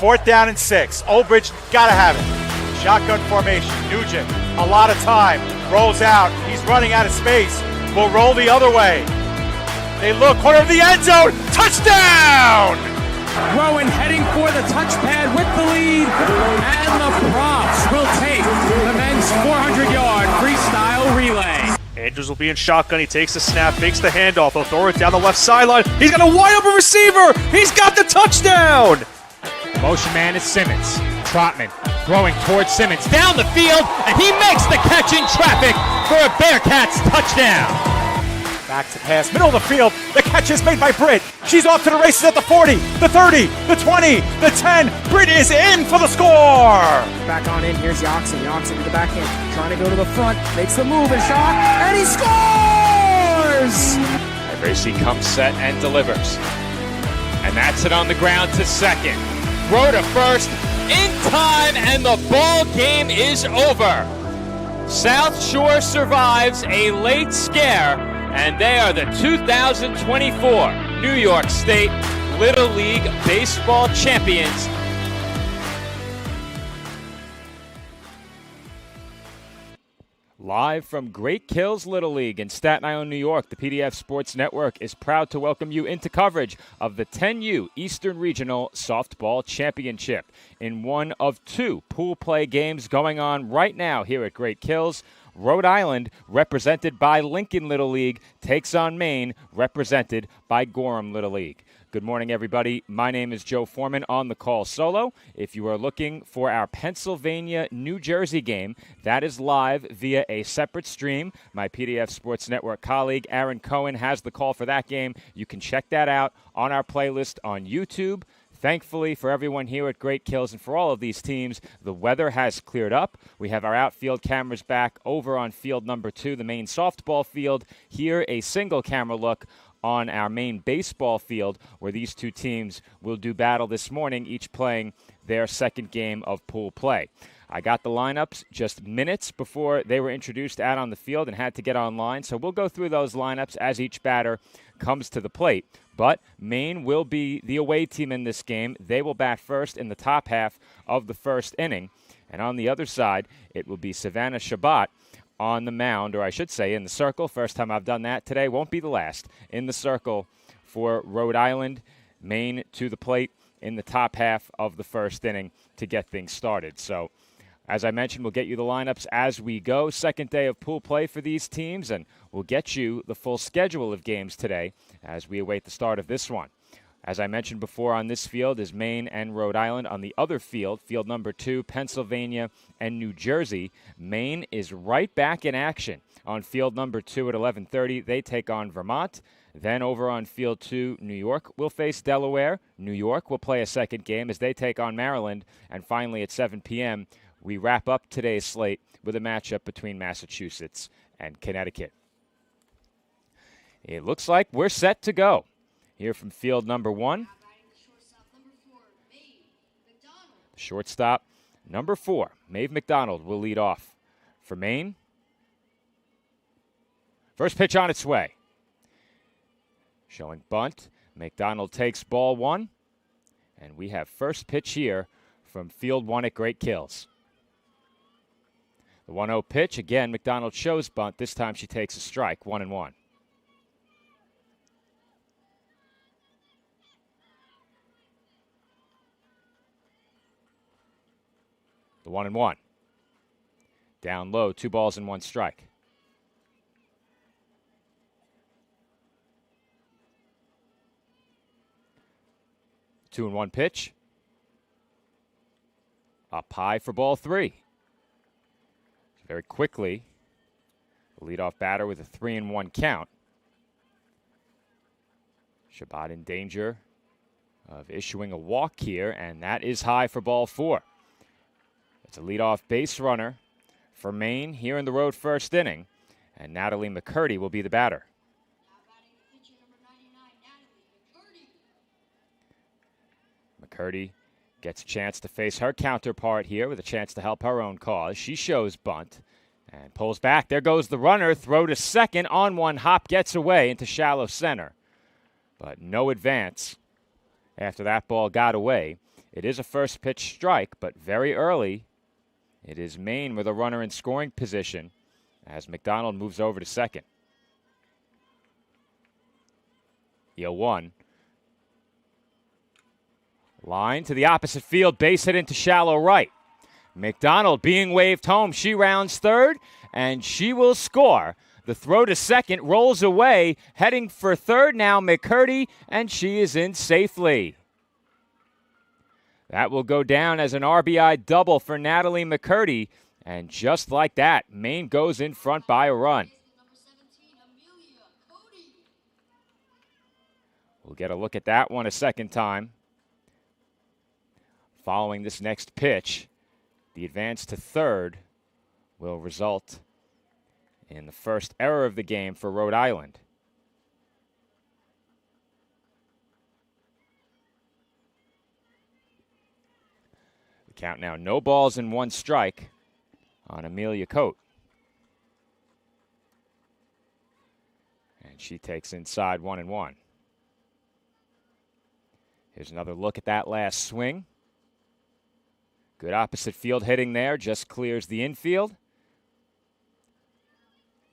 4th down and 6. Olbridge gotta have it. Shotgun formation. Nugent, a lot of time. Rolls out. He's running out of space. Will roll the other way. They look, corner of the end zone. Touchdown! Rowan heading for the touchpad with the lead, and the props will take the men's 400-yard freestyle relay. Andrews will be in shotgun. He takes the snap, fakes the handoff. He'll throw it down the left sideline. He's got a wide open receiver. He's got the touchdown. Motion man is Simmons. Trotman throwing towards Simmons down the field, and he makes the catch in traffic for a Bearcats touchdown. Back to pass, middle of the field. The catch is made by Britt. She's off to the races at the 40, the 30, the 20, the 10. Britt is in for the score. Back on in, here's Yoxon. Yoxon to the backhand, trying to go to the front, makes the move and shot, and he scores! And Racy comes set and delivers. And that's it on the ground to second. Throw to first, in time, and the ball game is over. South Shore survives a late scare, and they are the 2024 New York State Little League Baseball champions. Live from Great Kills Little League in Staten Island, New York, the PDF Sports Network is proud to welcome you into coverage of the 10U Eastern Regional Softball Championship in one of 2 pool play games going on right now here at Great Kills. Rhode Island, represented by Lincoln Little League, takes on Maine, represented by Gorham Little League. Good morning, everybody. My name is Joe Foreman on the call solo. If you are looking for our Pennsylvania-New Jersey game, that is live via a separate stream. My PDF Sports Network colleague, Aaron Cohen, has the call for that game. You can check that out on our playlist on YouTube. Thankfully, for everyone here at Great Kills and for all of these teams, the weather has cleared up. We have our outfield cameras back over on field number 2, the Maine softball field. Here, a single camera look on our Maine baseball field, where these 2 teams will do battle this morning, each playing their second game of pool play. I got the lineups just minutes before they were introduced out on the field and had to get online, so we'll go through those lineups as each batter comes to the plate. But Maine will be the away team in this game. They will bat first in the top half of the first inning. And on the other side, it will be Savannah Shabbat on the mound, or I should say in the circle. First time I've done that today. Won't be the last. In the circle for Rhode Island. Maine to the plate in the top half of the first inning to get things started. So, as I mentioned, we'll get you the lineups as we go. Second day of pool play for these teams, and we'll get you the full schedule of games today as we await the start of this one. As I mentioned before, on this field is Maine and Rhode Island. On the other field, field number 2, Pennsylvania and New Jersey. Maine is right back in action on field number 2 at 11:30. They take on Vermont. Then over on field 2, New York will face Delaware. New York will play a second game as they take on Maryland. And finally at 7 p.m., we wrap up today's slate with a matchup between Massachusetts and Connecticut. It looks like we're set to go. Here from field number 1. The shortstop, number 4, Maeve McDonald, will lead off for Maine. First pitch on its way. Showing bunt. McDonald takes ball 1. And we have first pitch here from field 1 at Great Kills. The 1-0 pitch. Again, McDonald shows bunt. This time she takes a strike, 1-1. The 1-1. Down low, 2 balls and 1 strike. The 2-1 pitch. Up high for ball 3. Very quickly, the leadoff batter with a 3-1 count. Shabbat in danger of issuing a walk here, and that is high for ball 4. It's a leadoff base runner for Maine here in the road first inning, and Natalie McCurdy will be the batter. McCurdy gets a chance to face her counterpart here with a chance to help her own cause. She shows bunt and pulls back. There goes the runner. Throw to second on one hop. Gets away into shallow center. But no advance after that ball got away. It is a first pitch strike, but very early. It is Maine with a runner in scoring position as McDonald moves over to second. 0-1. Line to the opposite field, base hit into shallow right. McDonald being waved home. She rounds third, and she will score. The throw to second rolls away. Heading for third now, McCurdy, and she is in safely. That will go down as an RBI double for Natalie McCurdy. And just like that, Maine goes in front by a run. We'll get a look at that one a second time. Following this next pitch, the advance to third will result in the first error of the game for Rhode Island. The count now, no balls and 1 strike on Amelia Coate. And she takes inside 1-1. Here's another look at that last swing. Good opposite field hitting there, just clears the infield.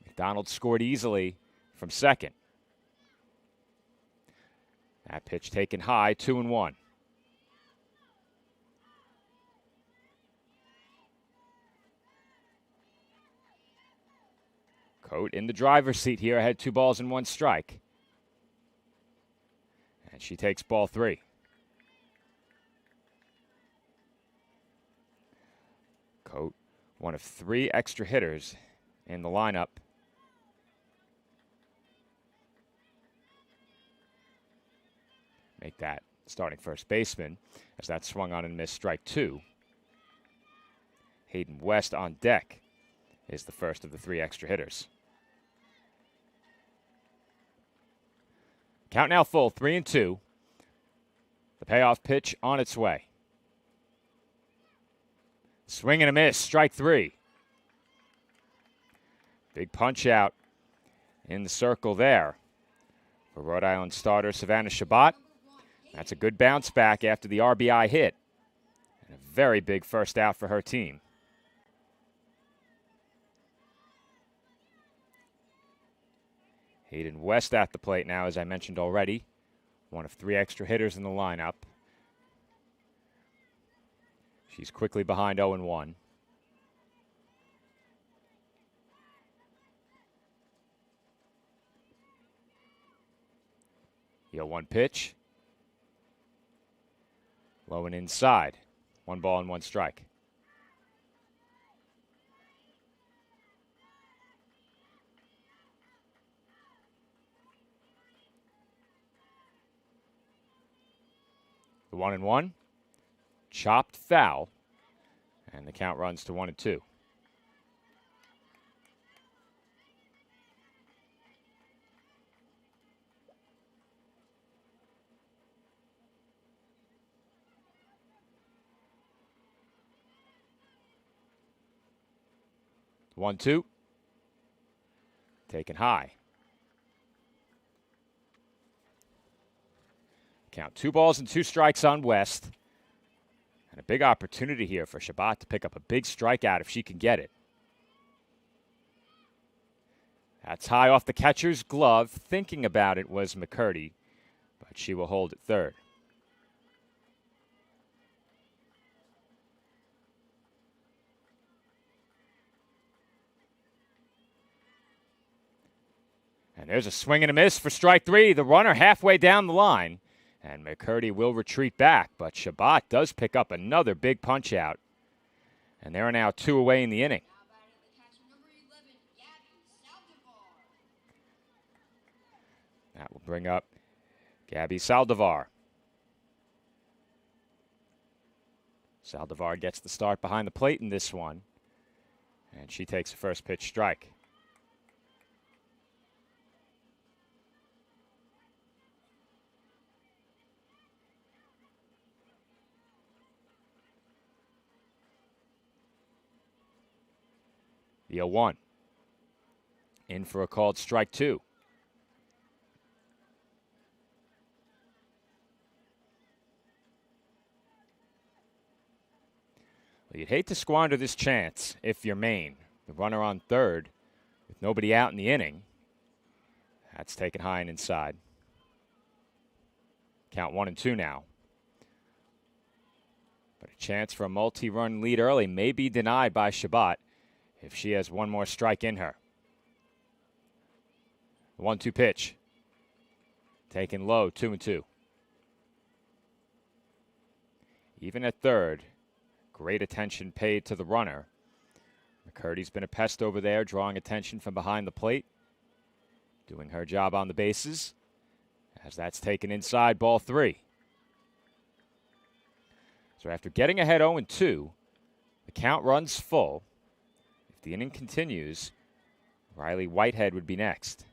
McDonald scored easily from second. That pitch taken high, 2-1. Coate in the driver's seat here, ahead 2 balls and 1 strike. And she takes ball 3. Coate, one of 3 extra hitters in the lineup. Make that starting first baseman as that swung on and missed, strike 2. Hayden West on deck is the first of the 3 extra hitters. Count now full, 3-2. The payoff pitch on its way. Swing and a miss, strike 3. Big punch out in the circle there for Rhode Island starter Savannah Shabbat. That's a good bounce back after the RBI hit. And a very big first out for her team. Hayden West at the plate now, as I mentioned already. One of 3 extra hitters in the lineup. She's quickly behind 0-1. The 0-1 pitch. Low and inside. 1 ball and 1 strike. The 1-1. Chopped foul. And the count runs to 1-2. The 1-2. Taken high. Count 2 balls and 2 strikes on West. And a big opportunity here for Shabbat to pick up a big strikeout if she can get it. That's high off the catcher's glove. Thinking about it was McCurdy, but she will hold at third. And there's a swing and a miss for strike 3. The runner halfway down the line. And McCurdy will retreat back, but Shabbat does pick up another big punch out. And there are now 2 away in the inning. That will bring up Gabby Saldivar. Saldivar gets the start behind the plate in this one. And she takes a first pitch strike. The 0-1. In for a called strike 2. Well, you'd hate to squander this chance if you're Maine. The runner on third with nobody out in the inning. That's taken high and inside. Count 1-2 now. But a chance for a multi-run lead early may be denied by Shabbat if she has one more strike in her. The 1-2 pitch. Taken low, 2-2. Even at third, great attention paid to the runner. McCurdy's been a pest over there, drawing attention from behind the plate. Doing her job on the bases. As that's taken inside, ball 3. So after getting ahead 0-2, the count runs full. If the inning continues, Riley Whitehead would be next.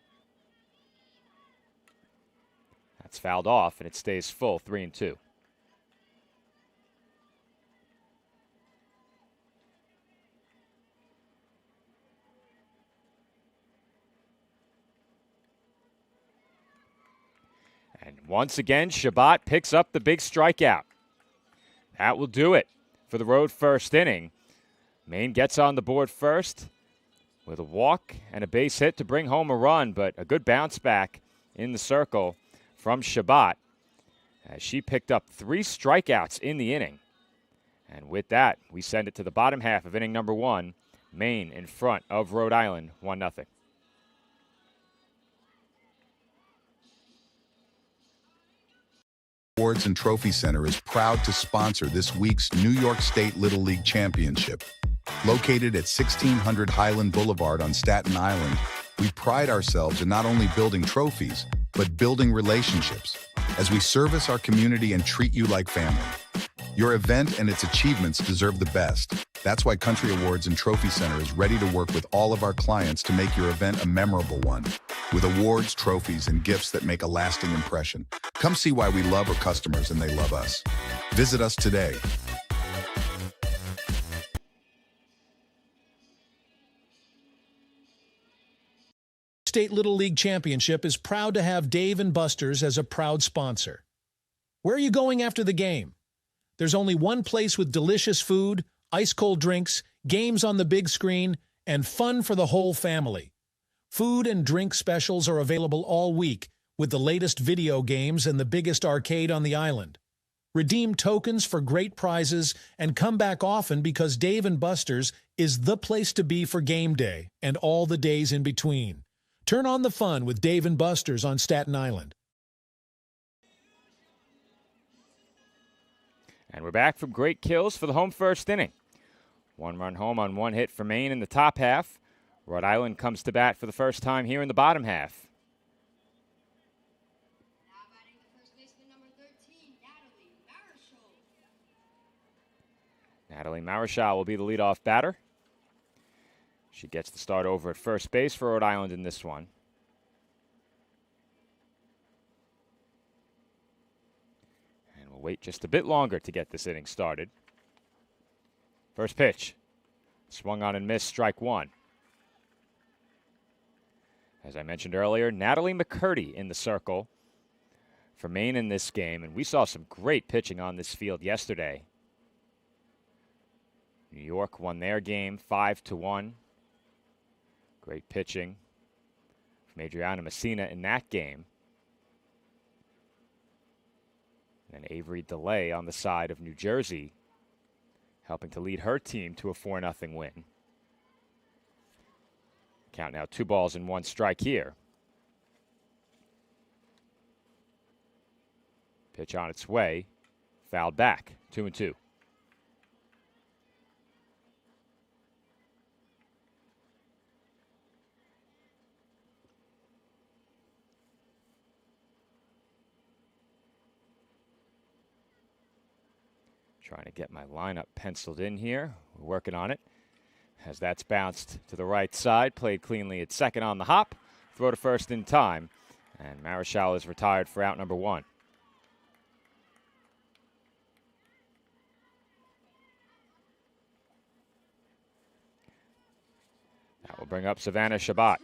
That's fouled off, and it stays full, 3-2. And once again, Shabbat picks up the big strikeout. That will do it for the road first inning. Maine gets on the board first with a walk and a base hit to bring home a run, but a good bounce back in the circle from Shabbat as she picked up 3 strikeouts in the inning. And with that, we send it to the bottom half of inning number 1. Maine in front of Rhode Island, 1-0. Awards and Trophy Center is proud to sponsor this week's New York State Little League Championship. Located at 1600 Highland Boulevard on Staten Island, we pride ourselves in not only building trophies, but building relationships as we service our community and treat you like family. Your event and its achievements deserve the best. That's why Country Awards and Trophy Center is ready to work with all of our clients to make your event a memorable one. With awards, trophies, and gifts that make a lasting impression. Come see why we love our customers and they love us. Visit us today. State Little League Championship is proud to have Dave & Buster's as a proud sponsor. Where are you going after the game? There's only one place with delicious food, ice-cold drinks, games on the big screen, and fun for the whole family. Food and drink specials are available all week with the latest video games and the biggest arcade on the island. Redeem tokens for great prizes and come back often because Dave & Buster's is the place to be for game day and all the days in between. Turn on the fun with Dave & Buster's on Staten Island. And we're back from great kills for the home first inning. 1 run home on 1 hit for Maine in the top half. Rhode Island comes to bat for the first time here in the bottom half. Now batting the first baseman, number 13, Natalie Marichal will be the leadoff batter. She gets the start over at first base for Rhode Island in this one. And we'll wait just a bit longer to get this inning started. First pitch. Swung on and missed, strike 1. As I mentioned earlier, Natalie McCurdy in the circle for Maine in this game, and we saw some great pitching on this field yesterday. New York won their game 5-1. Great pitching from Adriana Messina in that game. And Avery DeLay on the side of New Jersey, helping to lead her team to a 4-0 win. Count now 2 balls and 1 strike here. Pitch on its way, fouled back, 2-2. Trying to get my lineup penciled in here. We're working on it. As that's bounced to the right side, played cleanly at second on the hop. Throw to first in time. And Marichal is retired for out number 1. That will bring up Savannah Shabbat.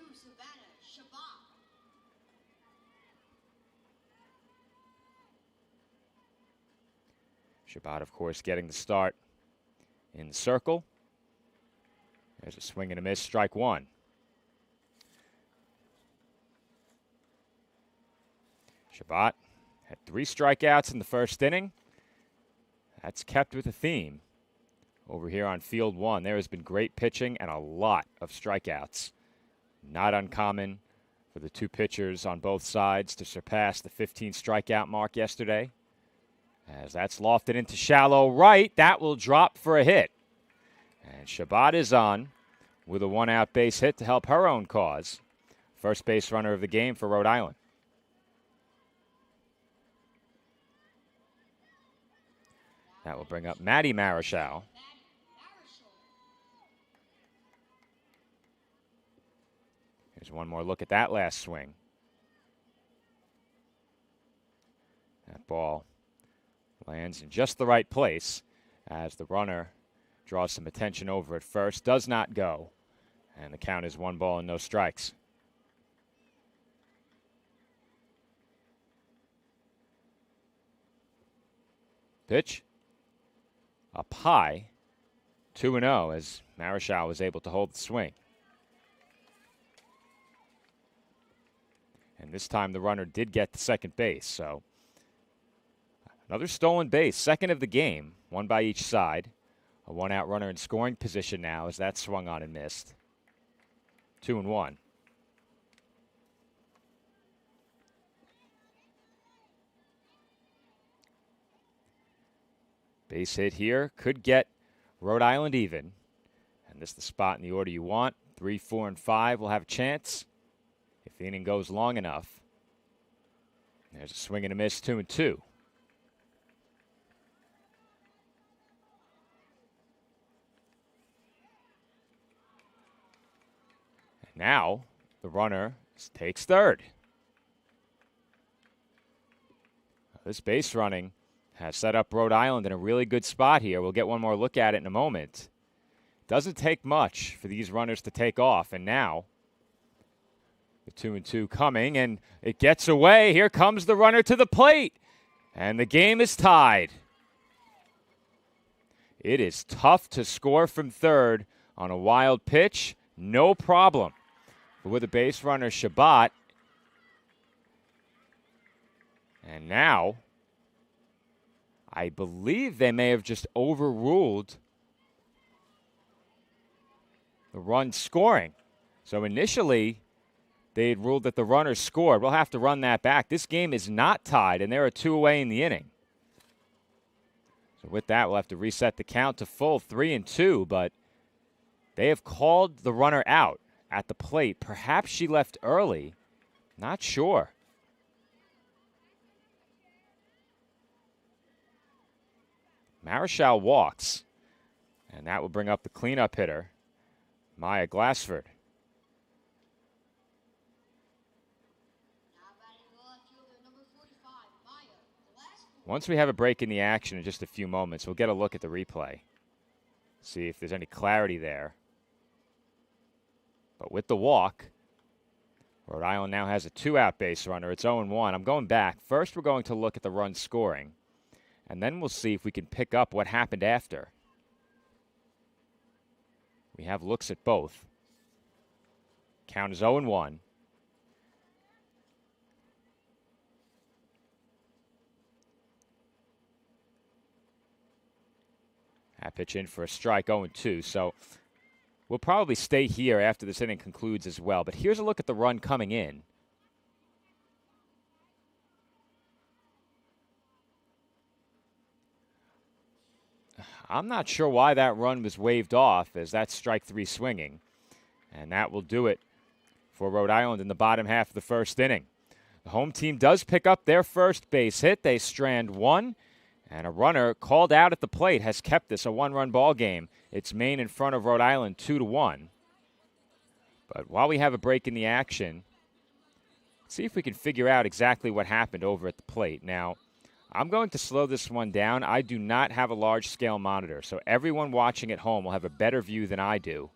Shabbat, of course, getting the start in the circle. There's a swing and a miss, strike one. Shabbat had 3 strikeouts in the first inning. That's kept with a theme over here on field one. There has been great pitching and a lot of strikeouts. Not uncommon for the 2 pitchers on both sides to surpass the 15 strikeout mark yesterday. As that's lofted into shallow right, that will drop for a hit. And Shabbat is on with a 1-out base hit to help her own cause. First base runner of the game for Rhode Island. That will bring up Maddie Marichal. Here's one more look at that last swing. That ball lands in just the right place as the runner draws some attention over at first. Does not go. And the count is 1 ball and no strikes. Pitch. Up high. 2-0 as Marichal was able to hold the swing. And this time the runner did get to second base, so another stolen base, second of the game, one by each side. A 1-out runner in scoring position now as that swung on and missed. 2-1. Base hit here could get Rhode Island even. And this is the spot in the order you want. 3, 4, and 5 will have a chance if the inning goes long enough. There's a swing and a miss, 2-2. And now the runner takes third. This base running has set up Rhode Island in a really good spot here. We'll get one more look at it in a moment. Doesn't take much for these runners to take off, and now the 2-2 coming, and it gets away. Here comes the runner to the plate, and the game is tied. It is tough to score from third on a wild pitch, no problem. But with a base runner, Shabbat, and now I believe they may have just overruled the run scoring. So initially, they had ruled that the runner scored. We'll have to run that back. This game is not tied, and there are 2 away in the inning. So with that, we'll have to reset the count to full 3-2, but they have called the runner out at the plate. Perhaps she left early. Not sure. Marichal walks, and that will bring up the cleanup hitter, Maya Glassford. Once we have a break in the action in just a few moments, we'll get a look at the replay, see if there's any clarity there. But with the walk, Rhode Island now has a 2-out base runner. It's 0-1. I'm going back. First, we're going to look at the run scoring, and then we'll see if we can pick up what happened after. We have looks at both. Count is 0-1. That pitch in for a strike, 0-2. So we'll probably stay here after this inning concludes as well. But here's a look at the run coming in. I'm not sure why that run was waved off, as that's strike 3 swinging. And that will do it for Rhode Island in the bottom half of the first inning. The home team does pick up their first base hit. They strand 1. And a runner called out at the plate has kept this a 1-run ball game. It's Maine in front of Rhode Island 2-1. But while we have a break in the action, let's see if we can figure out exactly what happened over at the plate. Now, I'm going to slow this one down. I do not have a large-scale monitor, so everyone watching at home will have a better view than I do.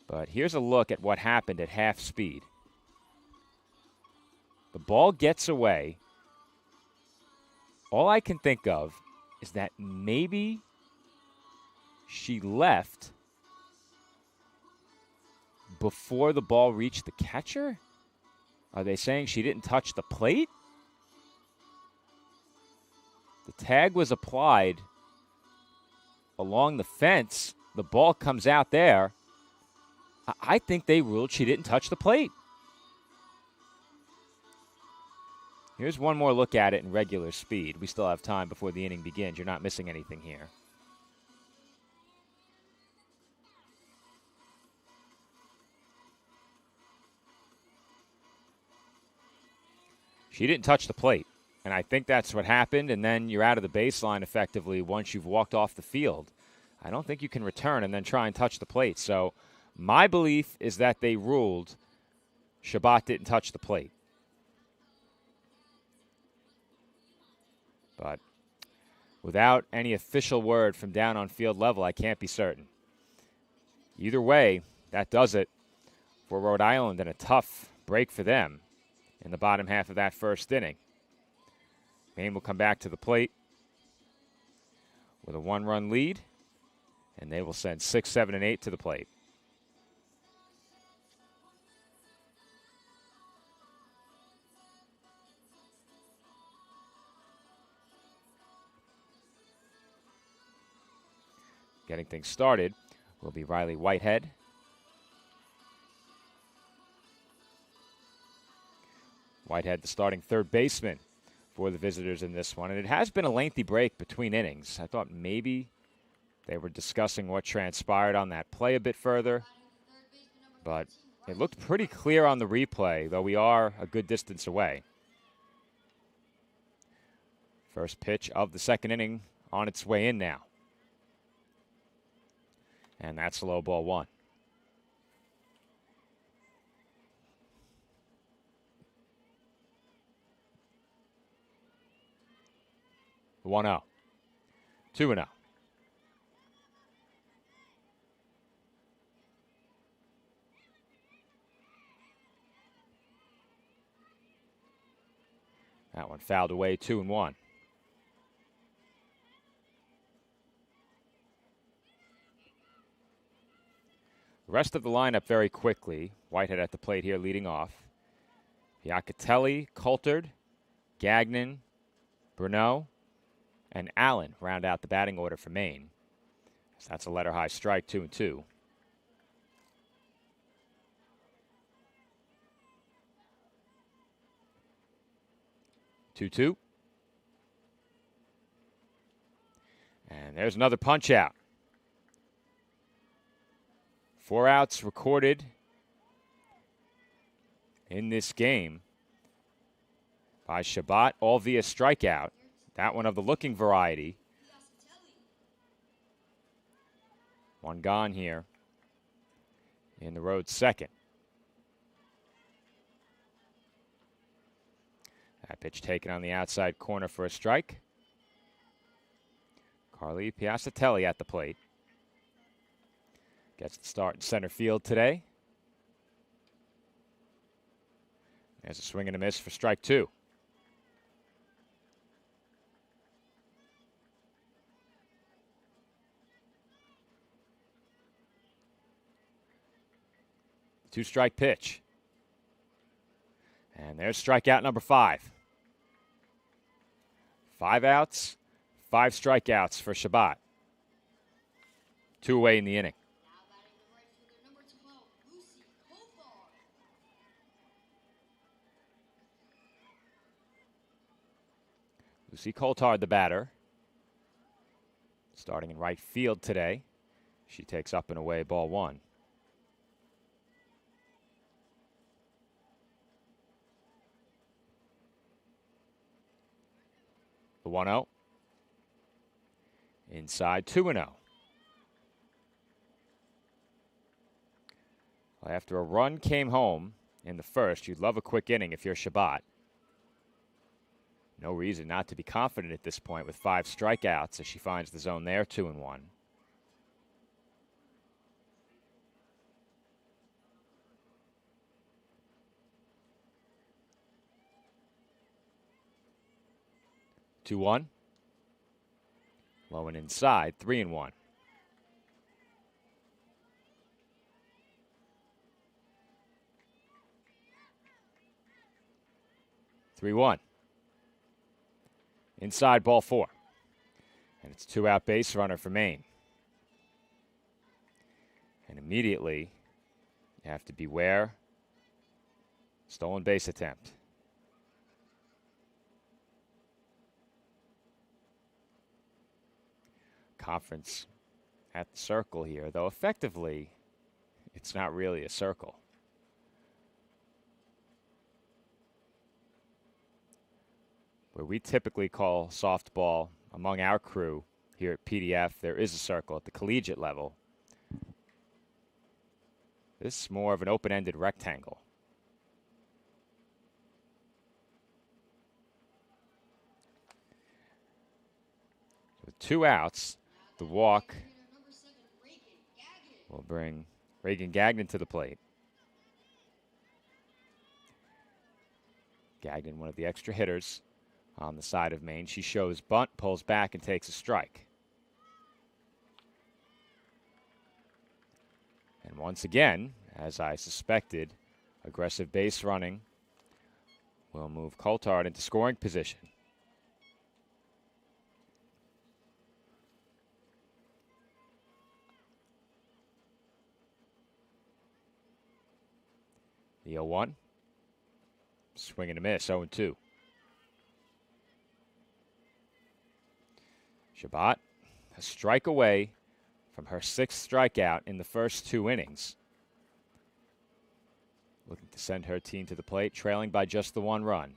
But here's a look at what happened at half speed. The ball gets away. All I can think of is that maybe she left before the ball reached the catcher? Are they saying she didn't touch the plate? The tag was applied along the fence. The ball comes out there. I think they ruled she didn't touch the plate. Here's one more look at it in regular speed. We still have time before the inning begins. You're not missing anything here. She didn't touch the plate, and I think that's what happened, and then you're out of the baseline effectively once you've walked off the field. I don't think you can return and then try and touch the plate. So my belief is that they ruled Shabbat didn't touch the plate. But without any official word from down on field level, I can't be certain. Either way, that does it for Rhode Island, and a tough break for them in the bottom half of that first inning. Maine will come back to the plate with a 1-run lead, and they will send 6, 7, and 8 to the plate. Getting things started will be Riley Whitehead. Whitehead, the starting third baseman for the visitors in this one. And it has been a lengthy break between innings. I thought maybe they were discussing what transpired on that play a bit further. But it looked pretty clear on the replay, though we are a good distance away. First pitch of the second inning on its way in now. And that's low, ball 1. The 1-0. 2-0. That one fouled away, 2-1. The rest of the lineup very quickly. Whitehead at the plate here leading off. Piacatelli, Coulthard, Gagnon, Bruneau, and Allen round out the batting order for Maine. So that's a letter high strike, 2-2. Two. And there's another punch out. 4 outs recorded in this game by Shabbat, all via strikeout. That one of the looking variety. One gone here in the road second. That pitch taken on the outside corner for a strike. Carly Piacatelli at the plate. Gets the start in center field today. There's a swing and a miss for strike 2. Two-strike pitch. And there's strikeout number 5. 5 outs, 5 strikeouts for Shabbat. 2 away in the inning. Lucy Coulthard, the batter, starting in right field today. She takes up and away, ball 1. The 1-0. Inside, 2-0. Well, after a run came home in the first, you'd love a quick inning if you're Shabbat. No reason not to be confident at this point with 5 strikeouts as she finds the zone there, 2-1. Two-one. Low and inside, 3-1. 3-1. Inside ball 4. And it's 2-out base runner for Maine. And immediately, you have to beware. Stolen base attempt. Conference at the circle here, though effectively, it's not really a circle. Where we typically call softball among our crew here at PDF, there is a circle at the collegiate level. This is more of an open-ended rectangle. With 2 outs, the walk will bring Reagan Gagnon to the plate. Gagnon, one of the extra hitters on the side of Maine. She shows bunt, pulls back, and takes a strike. And once again, as I suspected, aggressive base running will move Coulthard into scoring position. The 0-1. Swing and a miss, 0-2. Shabbat, a strike away from her 6th strikeout in the first 2 innings. Looking to send her team to the plate, trailing by just the 1 run.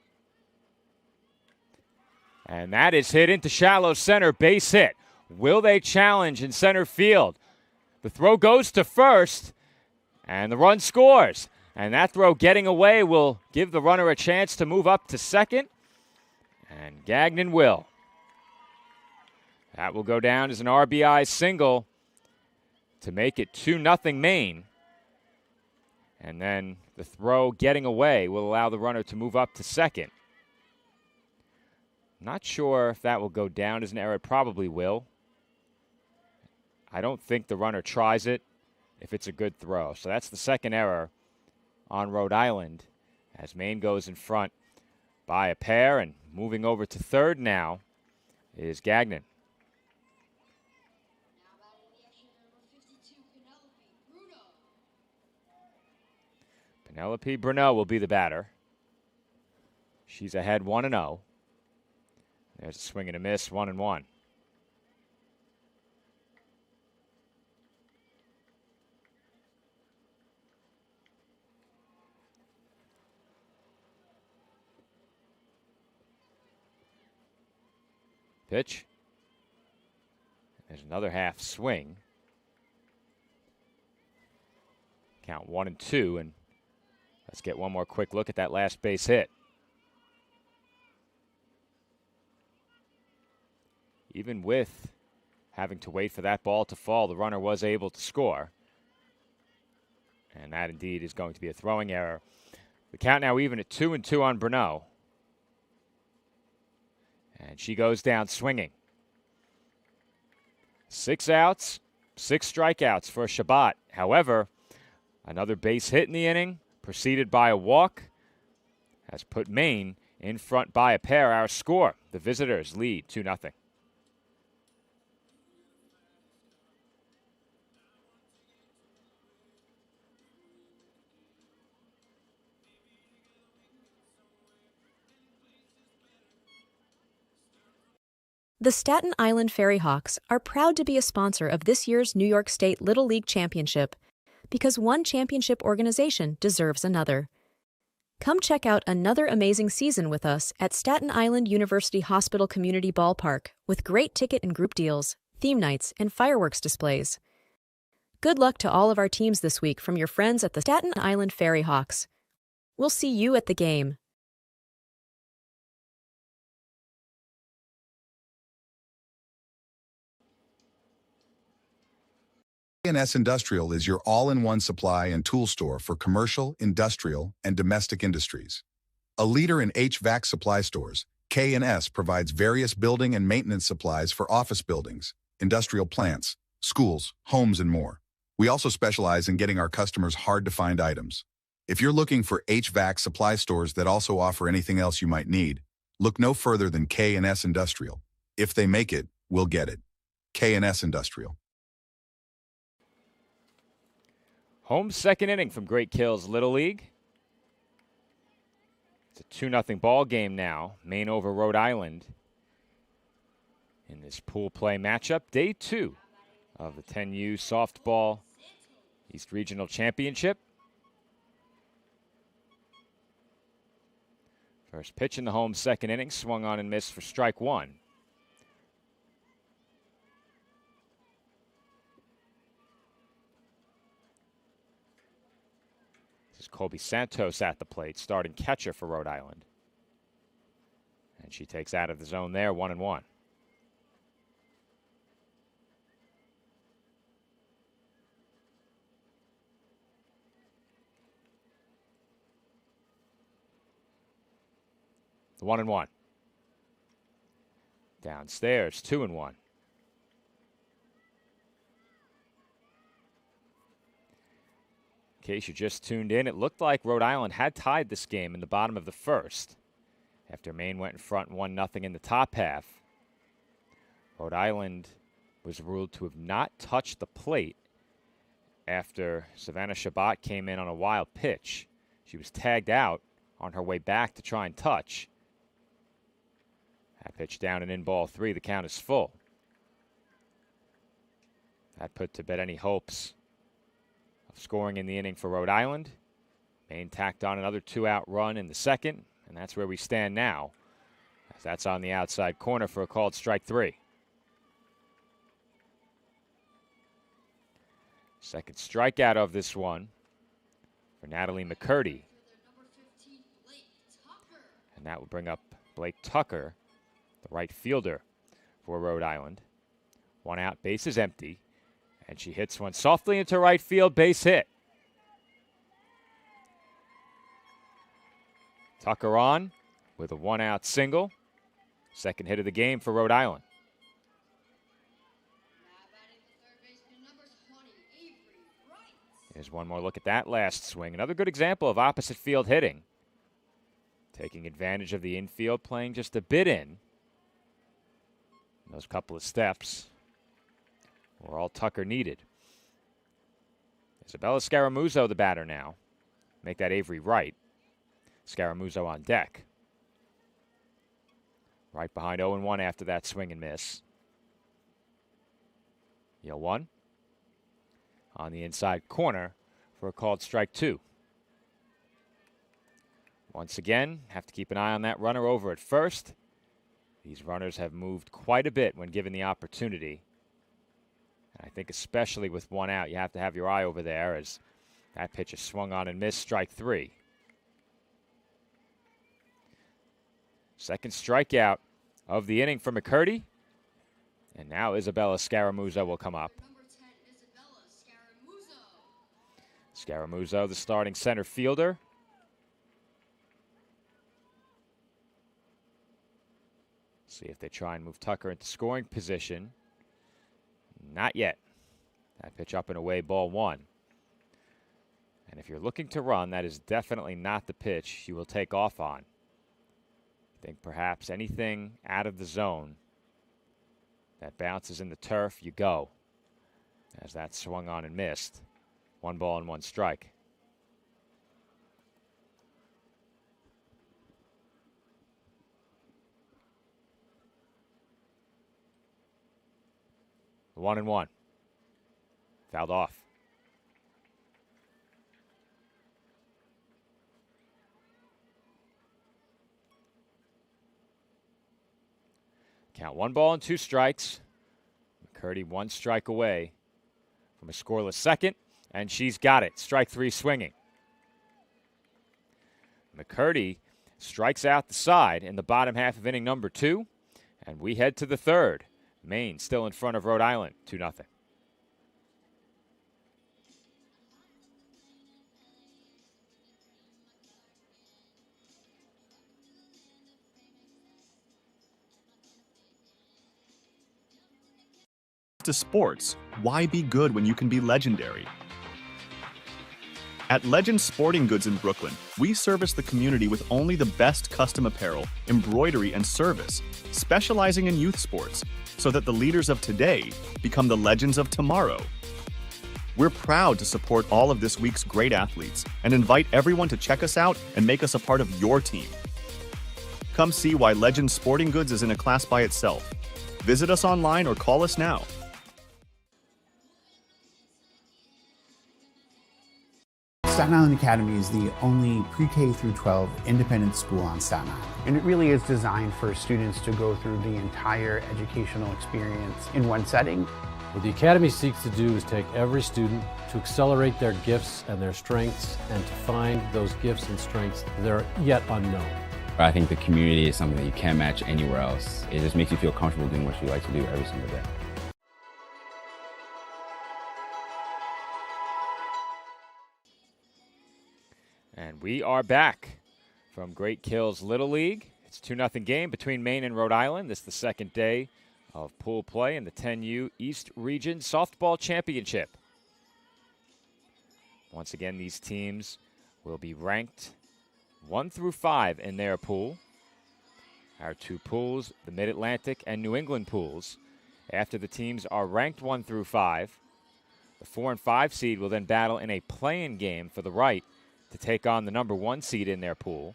And that is hit into shallow center, base hit. Will they challenge in center field? The throw goes to first, and the run scores. And that throw getting away will give the runner a chance to move up to second. And Gagnon will. That will go down as an RBI single to make it 2-0 Maine. And then the throw getting away will allow the runner to move up to second. Not sure if that will go down as an error. It probably will. I don't think the runner tries it if it's a good throw. So that's the second error on Rhode Island as Maine goes in front by a pair, and moving over to third now is Gagnon. Now batting in the action, number 52, Penelope Bruno. Penelope Bruno will be the batter. She's ahead 1-0. There's a swing and a miss, 1-1. Pitch. There's another half swing. Count 1-2, and let's get one more quick look at that last base hit. Even with having to wait for that ball to fall, the runner was able to score. And that indeed is going to be a throwing error. The count now even at 2-2 on Bruno. And she goes down swinging. 6 outs, 6 strikeouts for Shabbat. However, another base hit in the inning, preceded by a walk, has put Maine in front by a pair. Our score, the visitors lead 2-0. The Staten Island Ferry Hawks are proud to be a sponsor of this year's New York State Little League Championship because one championship organization deserves another. Come check out another amazing season with us at Staten Island University Hospital Community Ballpark with great ticket and group deals, theme nights, and fireworks displays. Good luck to all of our teams this week from your friends at the Staten Island Ferry Hawks. We'll see you at the game. K&S Industrial is your all-in-one supply and tool store for commercial, industrial, and domestic industries. A leader in HVAC supply stores, K&S provides various building and maintenance supplies for office buildings, industrial plants, schools, homes, and more. We also specialize in getting our customers hard-to-find items. If you're looking for HVAC supply stores that also offer anything else you might need, look no further than K&S Industrial. If they make it, we'll get it. K&S Industrial. Home second inning from Great Kills Little League. It's a 2-0 ball game now. Maine over Rhode Island in this pool play matchup. Day 2 of the 10U Softball East Regional Championship. First pitch in the home second inning, swung on and missed for strike 1. This is Colby Santos at the plate, starting catcher for Rhode Island. And she takes out of the zone there, 1-1. The 1-1. Downstairs, 2-1. In case you just tuned in, it looked like Rhode Island had tied this game in the bottom of the first after Maine went in front 1-0 in the top half. Rhode Island was ruled to have not touched the plate after Savannah Shabbat came in on a wild pitch. She was tagged out on her way back to try and touch. That pitch down and in, ball 3. The count is full. That put to bed any hopes of scoring in the inning for Rhode Island. Maine tacked on another 2-out run in the second, and that's where we stand now, as that's on the outside corner for a called strike 3. Second strikeout of this one for Natalie McCurdy. And that will bring up Blake Tucker, the right fielder for Rhode Island. 1 out, base is empty, and she hits one softly into right field, base hit. Tucker on with a 1-out single. Second hit of the game for Rhode Island. Here's one more look at that last swing. Another good example of opposite field hitting. Taking advantage of the infield, playing just a bit in. Those couple of steps were all Tucker needed. Isabella Scaramuzzo, the batter now. Make that Avery right. Scaramuzzo on deck. Right behind 0-1 after that swing and miss. 0-1. On the inside corner for a called strike 2. Once again, have to keep an eye on that runner over at first. These runners have moved quite a bit when given the opportunity. And I think especially with 1 out, you have to have your eye over there as that pitch is swung on and missed, strike 3. Second strikeout of the inning for McCurdy. And now Isabella Scaramuzzo will come up. Scaramuzzo, the starting center fielder. See if they try and move Tucker into scoring position. Not yet. That pitch up and away, ball 1. And if you're looking to run, that is definitely not the pitch you will take off on. I think perhaps anything out of the zone that bounces in the turf, you go. As that swung on and missed. 1 ball and 1 strike. The 1-1. Fouled off. Count 1 ball and 2 strikes. McCurdy 1 strike away from a scoreless second, and she's got it. Strike 3 swinging. McCurdy strikes out the side in the bottom half of inning number 2, and we head to the third. Maine still in front of Rhode Island, 2-0. To sports, why be good when you can be legendary? At Legend Sporting Goods in Brooklyn, we service the community with only the best custom apparel, embroidery, and service, specializing in youth sports, so that the leaders of today become the legends of tomorrow. We're proud to support all of this week's great athletes and invite everyone to check us out and make us a part of your team. Come see why Legend Sporting Goods is in a class by itself. Visit us online or call us now. Staten Island Academy is the only pre-K through 12 independent school on Staten Island. And it really is designed for students to go through the entire educational experience in one setting. What the Academy seeks to do is take every student to accelerate their gifts and their strengths and to find those gifts and strengths that are yet unknown. I think the community is something that you can't match anywhere else. It just makes you feel comfortable doing what you like to do every single day. And we are back from Great Kills Little League. It's a 2-0 game between Maine and Rhode Island. This is the second day of pool play in the 10U East Region Softball Championship. Once again, these teams will be ranked 1 through 5 in their pool. Our two pools, the Mid-Atlantic and New England pools. After the teams are ranked 1 through 5, the 4 and 5 seed will then battle in a play-in game for the right to take on the number 1 seed in their pool.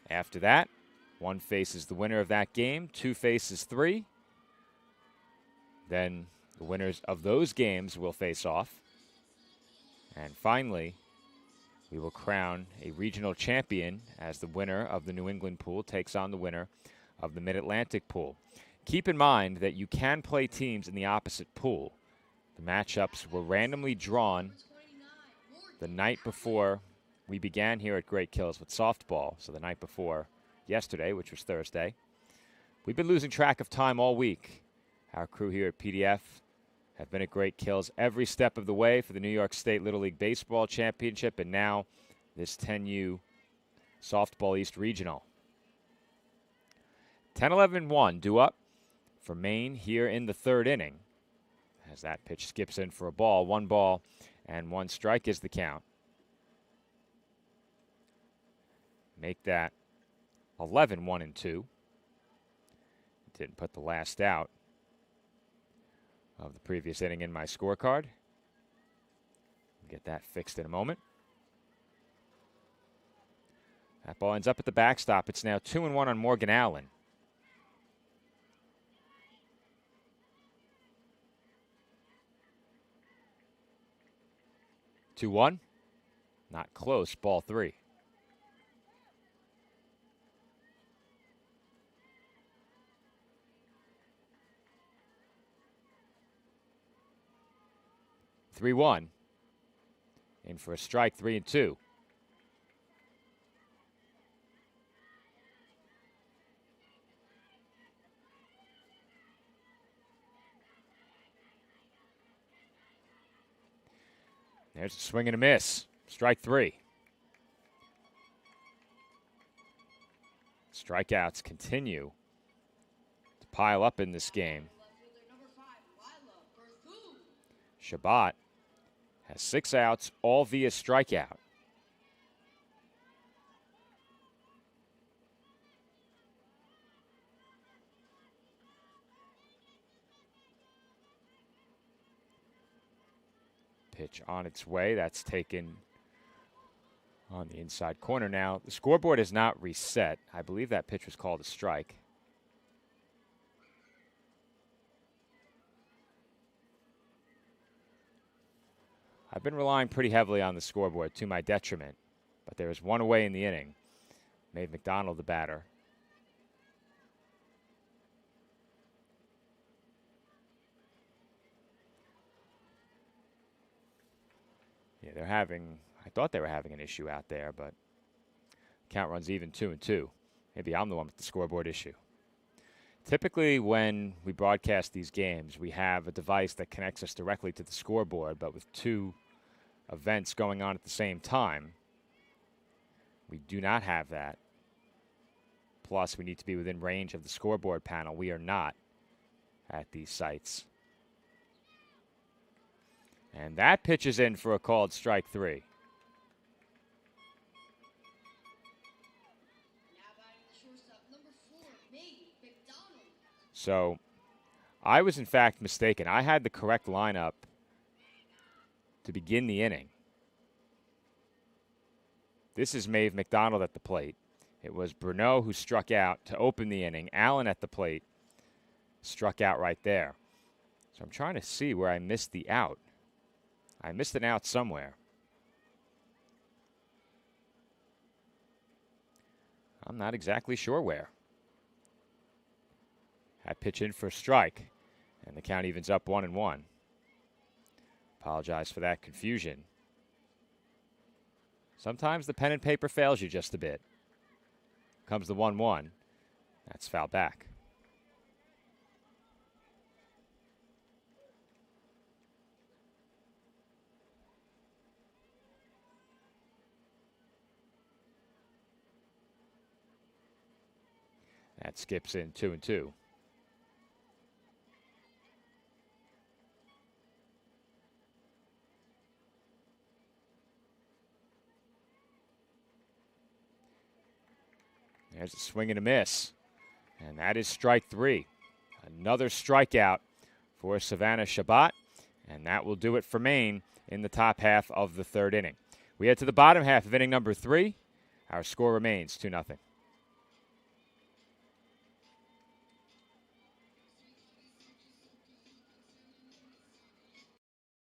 After that, 1 faces the winner of that game, 2 faces 3. Then the winners of those games will face off. And finally, we will crown a regional champion as the winner of the New England pool takes on the winner of the Mid-Atlantic pool. Keep in mind that you can play teams in the opposite pool. The matchups were randomly drawn the night before we began here at Great Kills with softball, so the night before yesterday, which was Thursday. We've been losing track of time all week. Our crew here at PDF have been at Great Kills every step of the way for the New York State Little League Baseball Championship and now this 10U Softball East Regional. 10-11-1 due up for Maine here in the 3rd inning. As that pitch skips in for a ball, 1 ball and 1 strike is the count. Make that 11-1-2. Didn't put the last out of the previous inning in my scorecard. Get that fixed in a moment. That ball ends up at the backstop. It's now 2-1 on Morgan Allen. Two 2-1. Not close. Ball 3. Three 3-1. In for a strike, 3-2. There's a swing and a miss. Strike 3. Strikeouts continue to pile up in this game. Shabbat has 6 outs, all via strikeout. Pitch on its way. That's taken on the inside corner. Now, the scoreboard is not reset. I believe that pitch was called a strike. I've been relying pretty heavily on the scoreboard to my detriment, but there is 1 away in the inning. Made McDonald the batter. Yeah, I thought they were having an issue out there, but count runs even 2-2. Maybe I'm the one with the scoreboard issue. Typically, when we broadcast these games, we have a device that connects us directly to the scoreboard, but with 2 events going on at the same time, we do not have that. Plus, we need to be within range of the scoreboard panel. We are not at these sites. And that pitch is in for a called strike 3. So I was, in fact, mistaken. I had the correct lineup to begin the inning. This is Maeve McDonald at the plate. It was Bruneau who struck out to open the inning. Allen at the plate struck out right there. So I'm trying to see where I missed the out. I missed an out somewhere. I'm not exactly sure where. I pitch in for a strike, and the count evens up 1-1. Apologize for that confusion. Sometimes the pen and paper fails you just a bit. Comes the 1-1. That's foul back. That skips in 2-2. There's a swing and a miss. And that is strike 3. Another strikeout for Savannah Shabbat. And that will do it for Maine in the top half of the third inning. We head to the bottom half of inning number 3. Our score remains 2-0.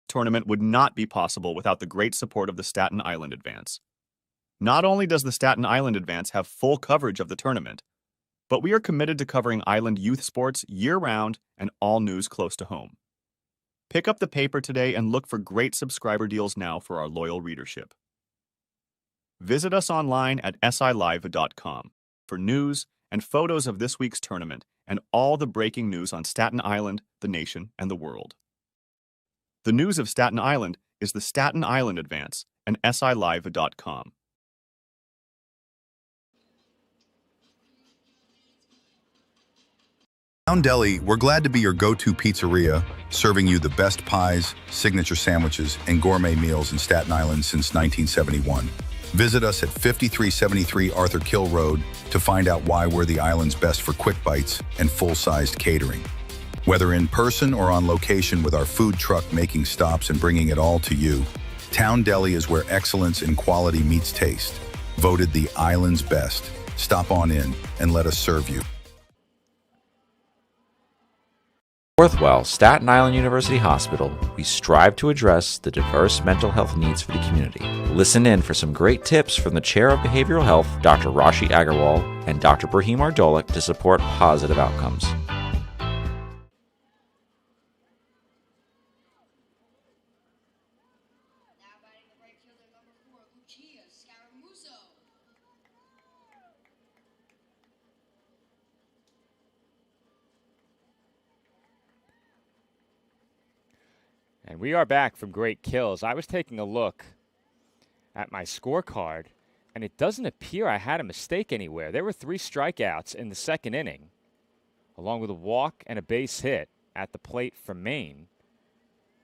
Tournament would not be possible without the great support of the Staten Island Advance. Not only does the Staten Island Advance have full coverage of the tournament, but we are committed to covering island youth sports year-round and all news close to home. Pick up the paper today and look for great subscriber deals now for our loyal readership. Visit us online at silive.com for news and photos of this week's tournament and all the breaking news on Staten Island, the nation, and the world. The news of Staten Island is the Staten Island Advance and silive.com. Town Deli, we're glad to be your go-to pizzeria, serving you the best pies, signature sandwiches, and gourmet meals in Staten Island since 1971. Visit us at 5373 Arthur Kill Road to find out why we're the island's best for quick bites and full-sized catering. Whether in person or on location with our food truck making stops and bringing it all to you, Town Deli is where excellence in quality meets taste. Voted the island's best. Stop on in and let us serve you. Worthwell Staten Island University Hospital, we strive to address the diverse mental health needs for the community. Listen in for some great tips from the Chair of Behavioral Health, Dr. Rashi Agarwal, and Dr. Brahim Ardolik to support positive outcomes. And we are back from great kills. I was taking a look at my scorecard, and it doesn't appear I had a mistake anywhere. There were 3 strikeouts in the second inning, along with a walk and a base hit at the plate for Maine.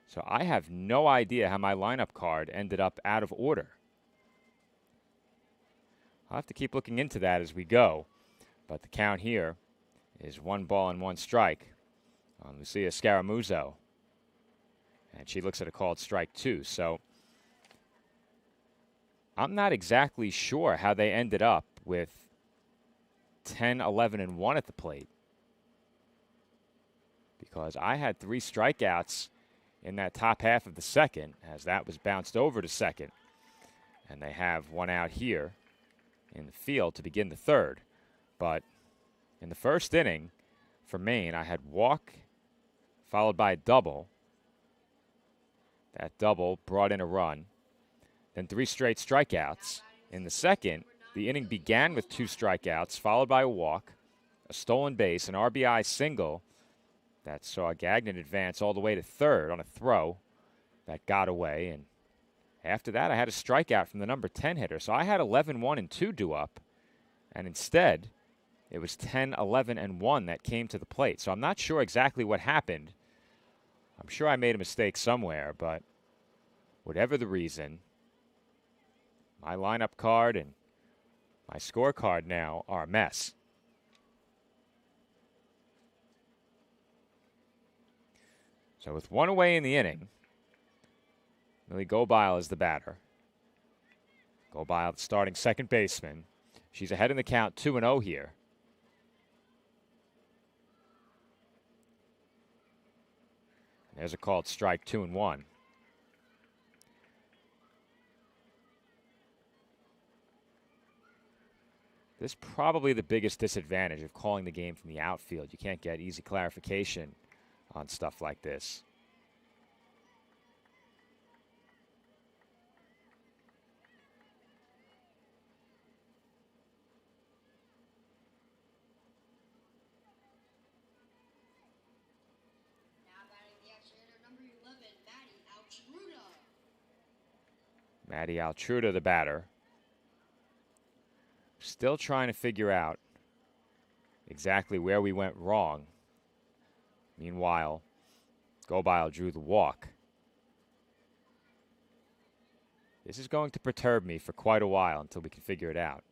So I have no idea how my lineup card ended up out of order. I'll have to keep looking into that as we go. But the count here is 1 ball and 1 strike on Lucia Scaramuzzo. And she looks at a called strike 2. So I'm not exactly sure how they ended up with 10, 11, and 1 at the plate, because I had 3 strikeouts in that top half of the second, as that was bounced over to second. And they have 1 out here in the field to begin the third. But in the first inning for Maine, I had walk followed by a double. That double brought in a run. Then 3 straight strikeouts. In the second, the inning began with 2 strikeouts, followed by a walk, a stolen base, an RBI single that saw Gagnon advance all the way to third on a throw that got away. And after that, I had a strikeout from the number 10 hitter. So I had 11, 1, and 2 due up. And instead, it was 10, 11, and 1 that came to the plate. So I'm not sure exactly what happened. I'm sure I made a mistake somewhere, but whatever the reason, my lineup card and my scorecard now are a mess. So with one away in the inning, Millie Gobile is the batter. Gobile, the starting second baseman. She's ahead in the count, 2-0 here. There's a called strike, 2-1. This is probably the biggest disadvantage of calling the game from the outfield. You can't get easy clarification on stuff like this. Maddie Altruda, the batter. Still trying to figure out exactly where we went wrong. Meanwhile, Gobile drew the walk. This is going to perturb me for quite a while until we can figure it out.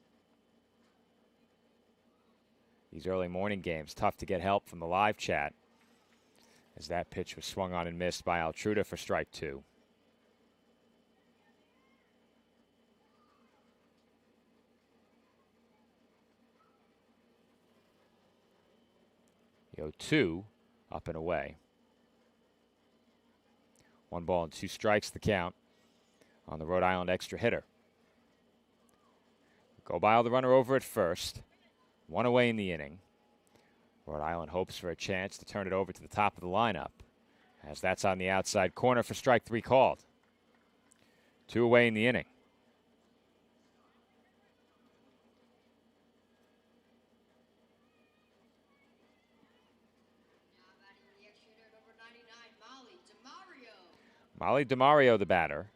These early morning games, tough to get help from the live chat, as that pitch was swung on and missed by Altruda for strike 2. The 0-2, up and away. 1 ball and 2 strikes the count on the Rhode Island extra hitter. Gobile the runner over at first. 1 away in the inning. Rhode Island hopes for a chance to turn it over to the top of the lineup, as that's on the outside corner for strike 3 called. 2 away in the inning. Molly DeMario, the batter.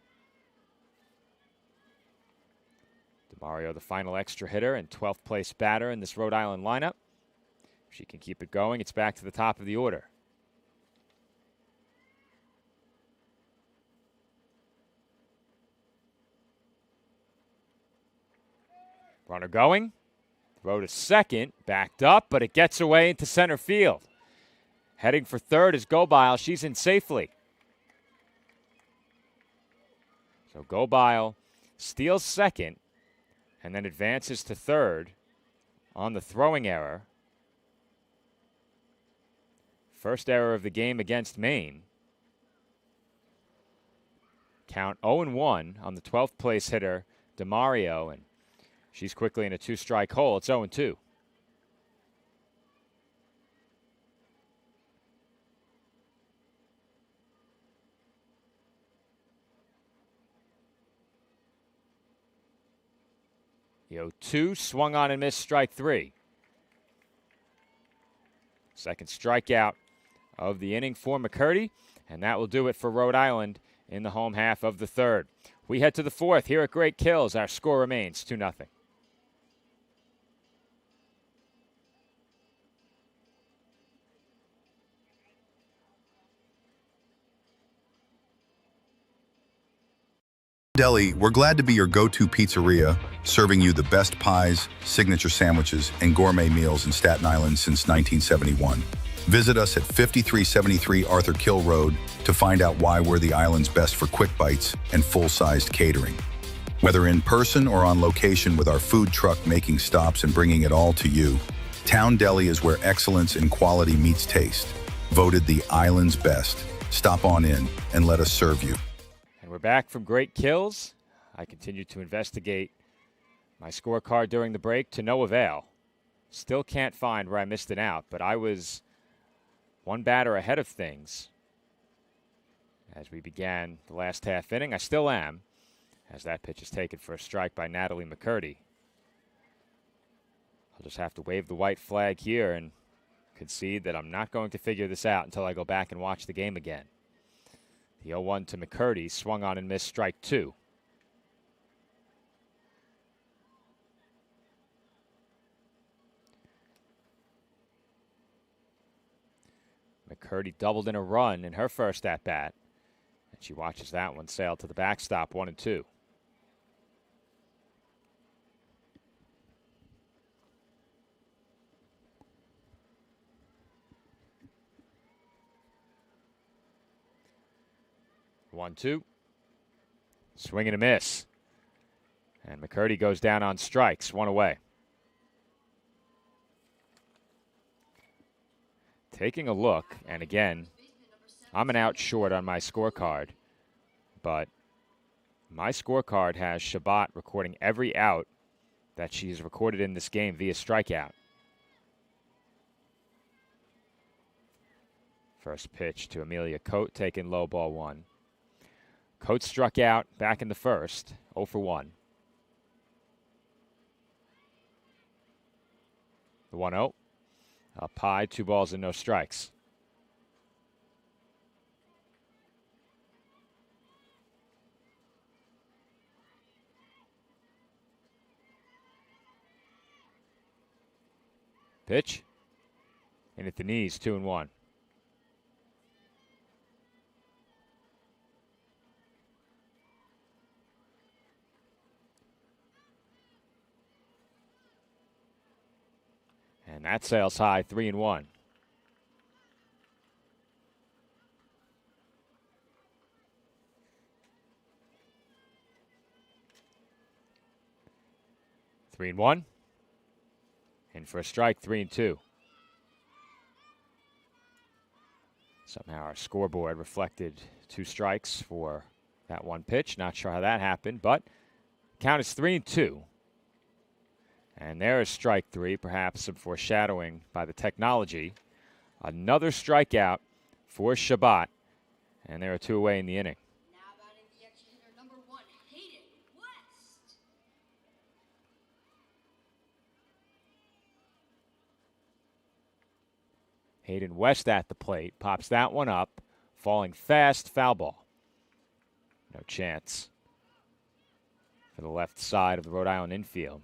DeMario, the final extra hitter and 12th place batter in this Rhode Island lineup. If she can keep it going, it's back to the top of the order. Runner going. Throw to second. Backed up, but it gets away into center field. Heading for third is Gobile. She's in safely. So Gobile steals second and then advances to third on the throwing error. First error of the game against Maine. Count 0-1 on the 12th place hitter, DeMario, and she's quickly in a 2-strike hole. It's 0-2. The 0-2 swung on and missed, strike 3. Second strikeout of the inning for McCurdy, and that will do it for Rhode Island in the home half of the third. We head to the fourth here at Great Kills. Our score remains 2-0. Deli, we're glad to be your go-to pizzeria, serving you the best pies, signature sandwiches, and gourmet meals in Staten Island since 1971. Visit us at 5373 Arthur Kill Road to find out why we're the island's best for quick bites and full-sized catering. Whether in person or on location with our food truck making stops and bringing it all to you, Town Deli is where excellence in quality meets taste. Voted the island's best. Stop on in and let us serve you. And we're back from Great Kills. I continue to investigate my scorecard during the break to no avail. Still can't find where I missed it out, but I was one batter ahead of things as we began the last half inning. I still am, as that pitch is taken for a strike by Natalie McCurdy. I'll just have to wave the white flag here and concede that I'm not going to figure this out until I go back and watch the game again. The 0-1 to McCurdy, swung on and missed, strike 2. McCurdy doubled in a run in her first at-bat, and she watches that one sail to the backstop, 1-2. 1-2. Swing and a miss. And McCurdy goes down on strikes, one away. Taking a look, and again, I'm an out short on my scorecard, but my scorecard has Shabbat recording every out that she's recorded in this game via strikeout. First pitch to Amelia Coate, taken low, ball one. Coate struck out back in the first, 0 for 1. The 1-0. Up high, 2 balls and no strikes. Pitch. In at the knees, 2-1. And that sails high, 3-1. Three and one. In for a strike, 3-2. Somehow our scoreboard reflected 2 strikes for that one pitch. Not sure how that happened, but count is 3-2. And there is strike 3, perhaps some foreshadowing by the technology. Another strikeout for Shabbat, and there are 2 away in the inning. Now batting the extra hitter, number 1, Hayden West. Hayden West at the plate, pops that one up, falling fast, foul ball. No chance for the left side of the Rhode Island infield.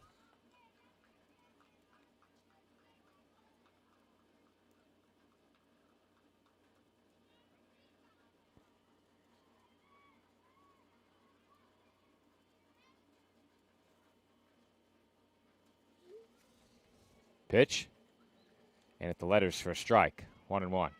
Pitch. And at the letters for a strike. 1-1.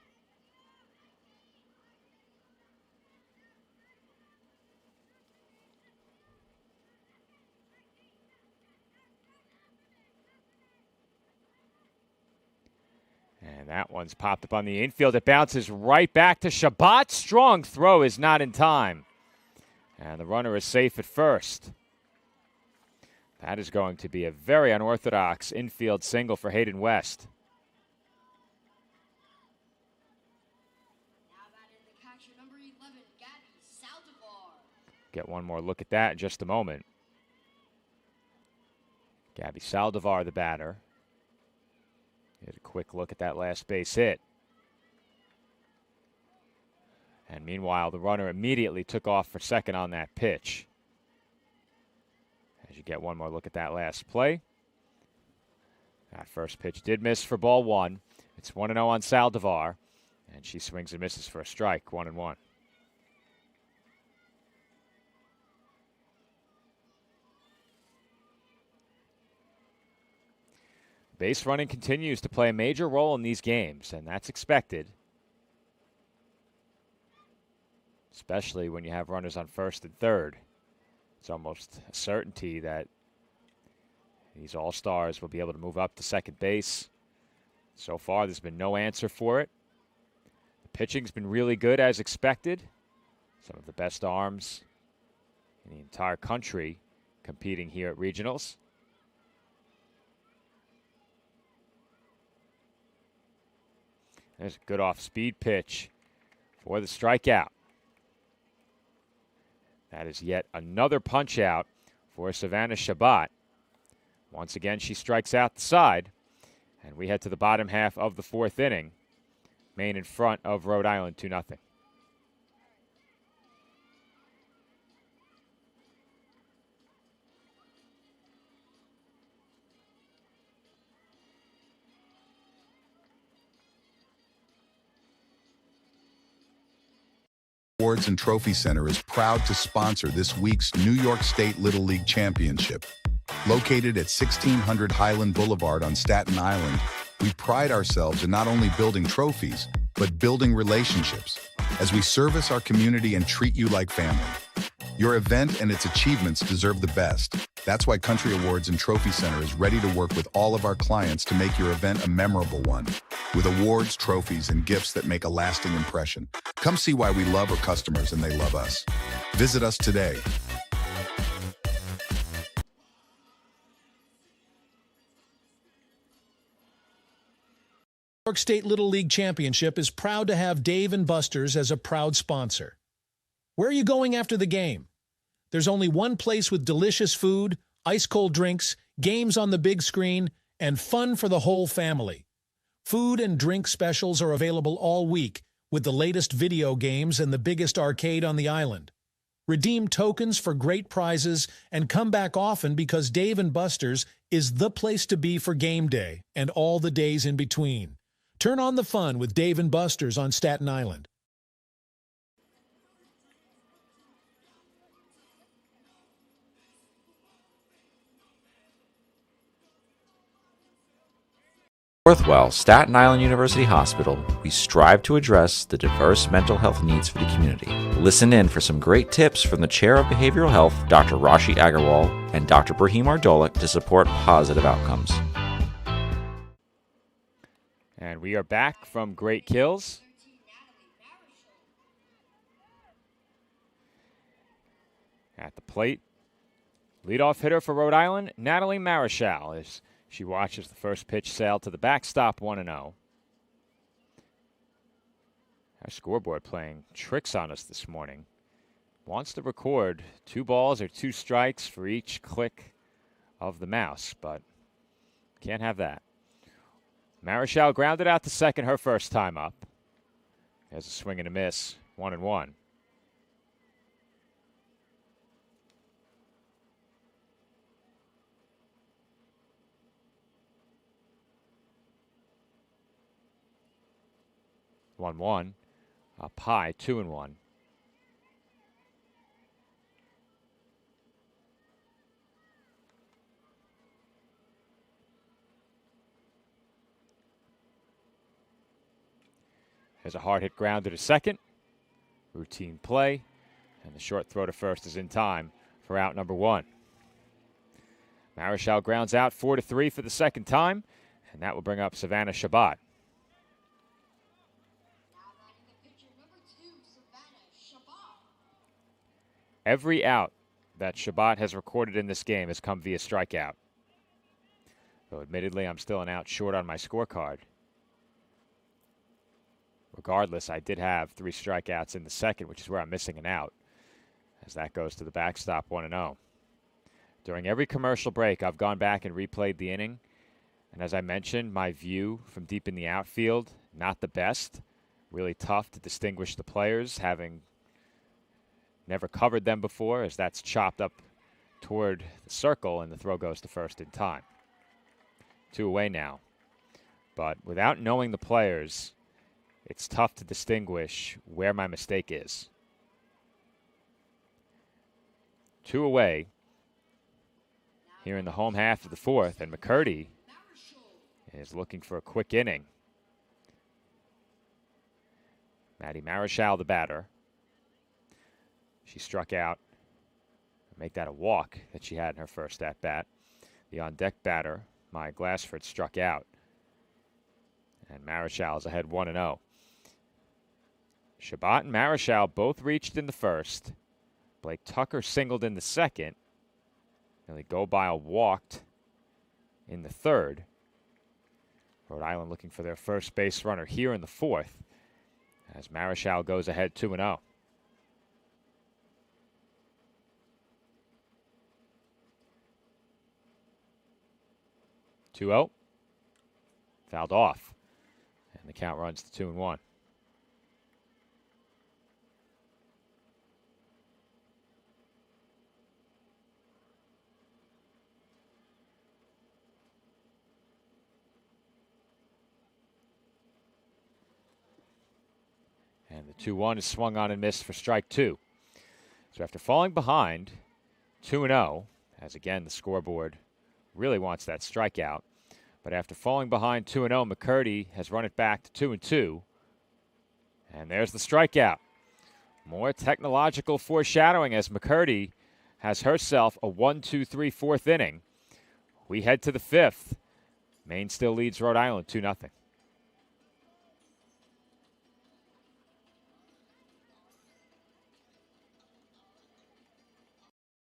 And that one's popped up on the infield. It bounces right back to Shabbat. Strong throw is not in time. And the runner is safe at first. That is going to be a very unorthodox infield single for Hayden West. Now batting the catcher, number 11, Gabby Saldivar. Get one more look at that in just a moment. Gabby Saldivar, the batter. Get a quick look at that last base hit. And meanwhile, the runner immediately took off for second on that pitch. As you get one more look at that last play. That first pitch did miss for ball 1. It's 1-0 on Saldivar. And she swings and misses for a strike, 1-1. Base running continues to play a major role in these games, and that's expected. Especially when you have runners on first and third. It's almost a certainty that these all-stars will be able to move up to second base. So far, there's been no answer for it. The pitching's been really good as expected. Some of the best arms in the entire country competing here at regionals. There's a good off-speed pitch for the strikeout. That is yet another punch-out for Savannah Shabbat. Once again, she strikes out the side, and we head to the bottom half of the 4th inning. Maine in front of Rhode Island, 2-0. Awards and Trophy Center is proud to sponsor this week's New York State Little League Championship. Located at 1600 Highland Boulevard on Staten Island, we pride ourselves in not only building trophies, but building relationships. as we service our community and treat you like family. Your event and its achievements deserve the best. That's why Country Awards and Trophy Center is ready to work with all of our clients to make your event a memorable one. With awards, trophies, and gifts that make a lasting impression. Come see why we love our customers and they love us. Visit us today. New York State Little League Championship is proud to have Dave & Buster's as a proud sponsor. Where are you going after the game? There's only one place with delicious food, ice-cold drinks, games on the big screen, and fun for the whole family. Food and drink specials are available all week with the latest video games and the biggest arcade on the island. Redeem tokens for great prizes and come back often because Dave & Buster's is the place to be for game day and all the days in between. Turn on the fun with Dave & Buster's on Staten Island. Northwell, Staten Island University Hospital, we strive to address the diverse mental health needs for the community. Listen in for some great tips from the Chair of Behavioral Health, Dr. Rashi Agarwal, and Dr. Brahim Ardolik to support positive outcomes. And we are back from Great Kills. At the plate, leadoff hitter for Rhode Island, Natalie Marichal, as she watches the first pitch sail to the backstop 1-0. Our scoreboard playing tricks on us this morning. Wants to record 2 balls or 2 strikes for each click of the mouse, but can't have that. Marichal grounded out to second her first time up. There's a swing and a miss, 1-1. Up high, 2-1. There's a hard hit grounder to second. Routine play. And the short throw to first is in time for out number 1. Marichal grounds out 4-3 for the second time. And that will bring up Savannah Shabbat. Every out that Shabbat has recorded in this game has come via strikeout. Though admittedly, I'm still an out short on my scorecard. Regardless, I did have 3 strikeouts in the second, which is where I'm missing an out, as that goes to the backstop 1-0. During every commercial break, I've gone back and replayed the inning. And as I mentioned, my view from deep in the outfield, not the best. Really tough to distinguish the players, having never covered them before, as that's chopped up toward the circle and the throw goes to first in time. 2 away now. But without knowing the players, it's tough to distinguish where my mistake is. 2 away here in the home half of the 4th, and McCurdy is looking for a quick inning. Maddie Marichal, the batter. She struck out. Make that a walk that she had in her first at-bat. The on-deck batter, Maya Glassford, struck out. And Marichal is ahead 1-0. Shabbat and Marichal both reached in the first. Blake Tucker singled in the second. Billy Gobile walked in the third. Rhode Island looking for their first base runner here in the 4th, as Marichal goes ahead 2-0. Fouled off, and the count runs to 2-1. And the 2-1 is swung on and missed for strike 2. So after falling behind 2-0, as again the scoreboard really wants that strikeout, but after falling behind 2-0, McCurdy has run it back to 2-2. And there's the strikeout. More technological foreshadowing as McCurdy has herself a 1-2-3 fourth inning. We head to the fifth. Maine still leads Rhode Island 2-0.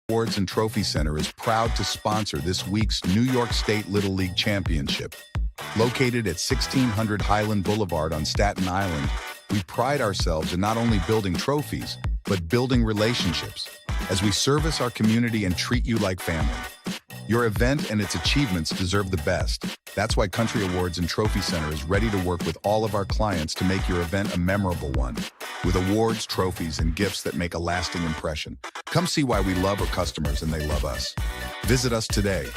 Awards and Trophy Center is proud to sponsor this week's New York State Little League Championship. Located at 1600 Highland Boulevard on Staten Island, we pride ourselves in not only building trophies, but building relationships as we service our community and treat you like family. Your event and its achievements deserve the best. That's why Country Awards and Trophy Center is ready to work with all of our clients to make your event a memorable one, with awards, trophies, and gifts that make a lasting impression. Come see why we love our customers and they love us. Visit us today.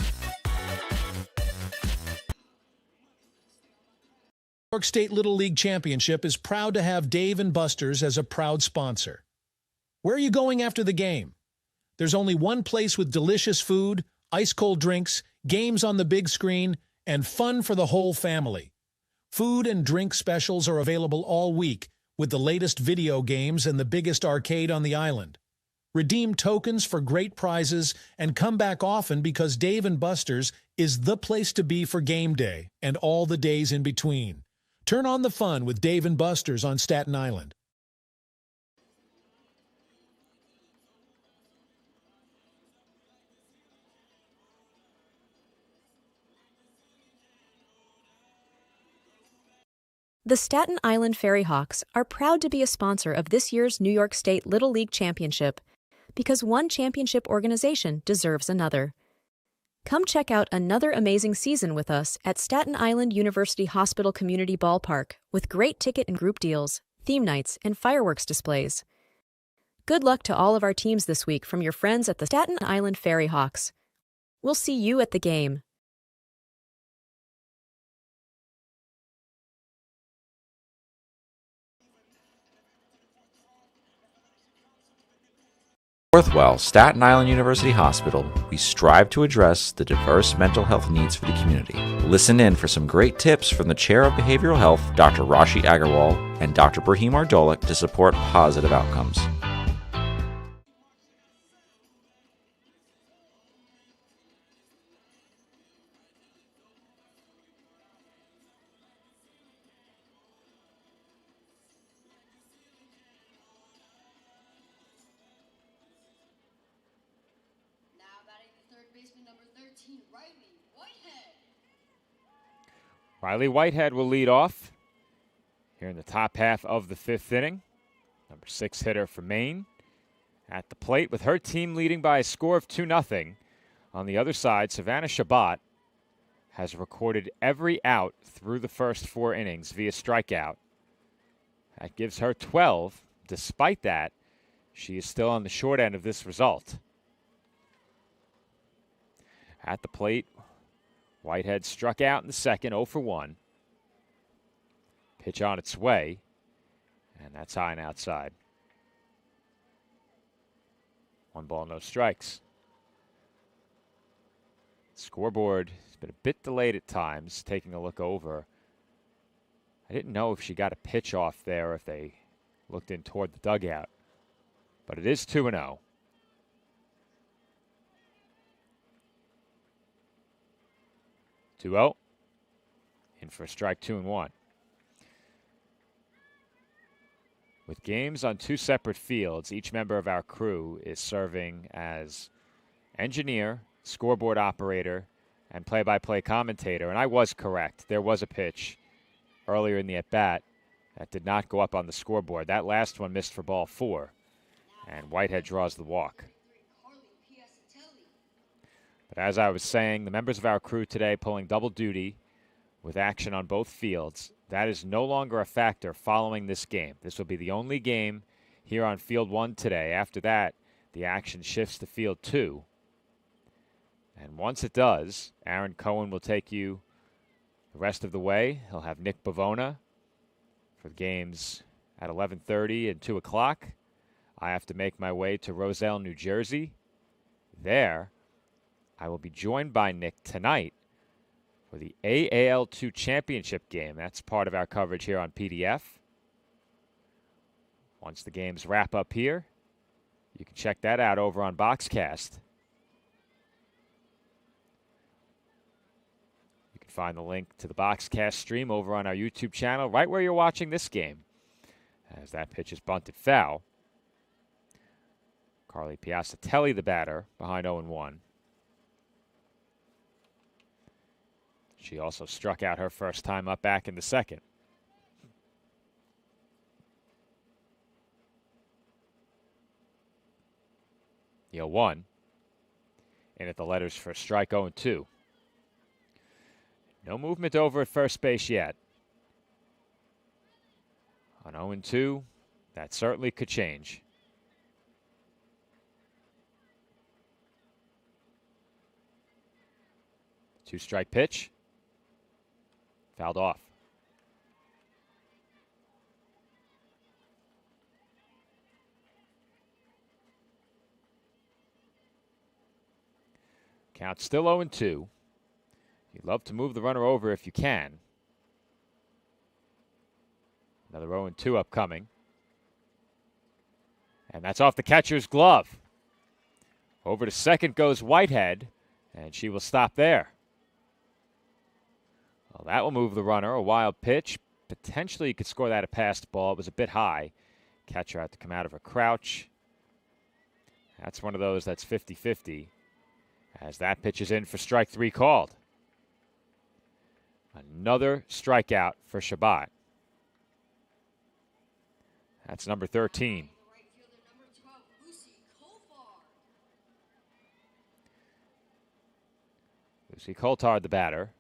New York State Little League Championship is proud to have Dave & Buster's as a proud sponsor. Where are you going after the game? There's only one place with delicious food, ice-cold drinks, games on the big screen, and fun for the whole family. Food and drink specials are available all week with the latest video games and the biggest arcade on the island. Redeem tokens for great prizes and come back often because Dave & Buster's is the place to be for game day and all the days in between. Turn on the fun with Dave & Buster's on Staten Island. The Staten Island Ferry Hawks are proud to be a sponsor of this year's New York State Little League Championship because one championship organization deserves another. Come check out another amazing season with us at Staten Island University Hospital Community Ballpark with great ticket and group deals, theme nights, and fireworks displays. Good luck to all of our teams this week from your friends at the Staten Island Ferry Hawks. We'll see you at the game. Northwell, Staten Island University Hospital, we strive to address the diverse mental health needs for the community. Listen in for some great tips from the Chair of Behavioral Health, Dr. Rashi Agarwal, and Dr. Brahim Ardolik to support positive outcomes. Riley Whitehead will lead off here in the top half of the fifth inning. Number 6 hitter for Maine at the plate with her team leading by a score of 2-0. On the other side, Savannah Shabbat has recorded every out through the first 4 innings via strikeout. That gives her 12. Despite that, she is still on the short end of this result. At the plate, Whitehead struck out in the second, 0 for 1. Pitch on its way, and that's high and outside. 1 ball, no strikes. Scoreboard has been a bit delayed at times, taking a look over. I didn't know if she got a pitch off there, if they looked in toward the dugout. But it is 2-0. In for a strike, 2-1. With games on 2 separate fields, each member of our crew is serving as engineer, scoreboard operator, and play-by-play commentator. And I was correct. There was a pitch earlier in the at-bat that did not go up on the scoreboard. That last one missed for ball 4, and Whitehead draws the walk. But as I was saying, the members of our crew today pulling double duty with action on both fields. That is no longer a factor following this game. This will be the only game here on Field 1 today. After that, the action shifts to Field 2. And once it does, Aaron Cohen will take you the rest of the way. He'll have Nick Bavona for the games at 11:30 and 2 o'clock. I have to make my way to Roselle, New Jersey. There, I will be joined by Nick tonight for the AAL2 championship game. That's part of our coverage here on PDF. Once the games wrap up here, you can check that out over on Boxcast. You can find the link to the Boxcast stream over on our YouTube channel, right where you're watching this game. As that pitch is bunted foul. Carly Piazzatelli, the batter, behind 0-1. She also struck out her first time up back in the second. The 0-1. In at the letters for strike 0-2. No movement over at first base yet. On 0-2, that certainly could change. Two-strike pitch. Fouled off. Count still 0-2. You'd love to move the runner over if you can. Another 0-2 upcoming. And that's off the catcher's glove. Over to second goes Whitehead, and she will stop there. Well, that will move the runner. A wild pitch. Potentially you could score that a passed ball. It was a bit high. Catcher had to come out of her crouch. That's one of those that's 50-50. As that pitch is in for strike 3 called. Another strikeout for Shabbat. That's number 13. Lucy Coulthard, the batter.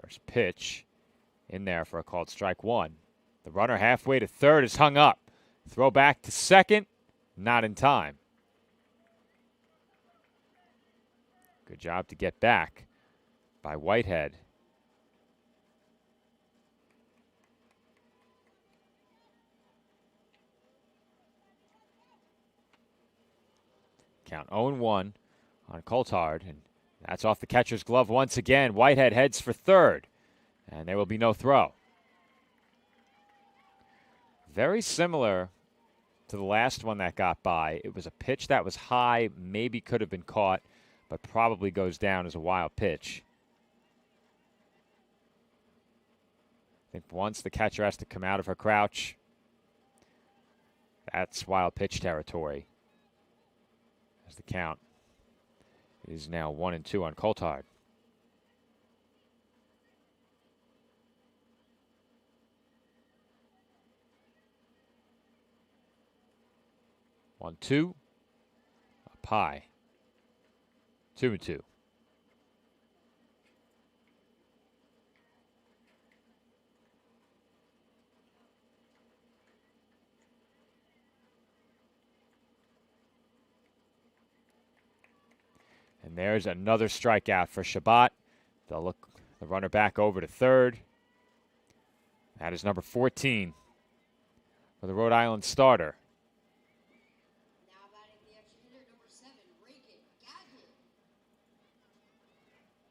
First pitch in there for a called strike 1. The runner halfway to third is hung up. Throw back to second, not in time. Good job to get back by Whitehead. Count 0-1 on Coulthard, and that's off the catcher's glove once again. Whitehead heads for third, and there will be no throw. Very similar to the last one that got by. It was a pitch that was high, maybe could have been caught, but probably goes down as a wild pitch. I think once the catcher has to come out of her crouch, that's wild pitch territory. As the count is now 1-2 on Coulthard. One, two, up high. 2-2. And there's another strikeout for Shabbat. They'll look the runner back over to third. That is number 14 for the Rhode Island starter.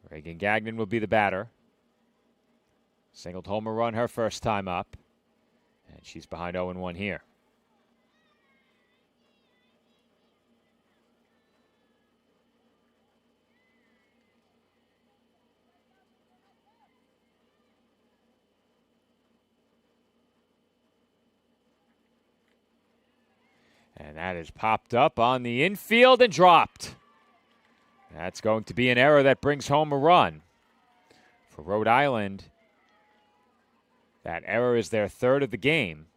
Reagan Gagnon will be the batter. Singled home a run her first time up. And she's behind 0-1 here. And that is popped up on the infield and dropped. That's going to be an error that brings home a run. For Rhode Island, that error is their third of the game.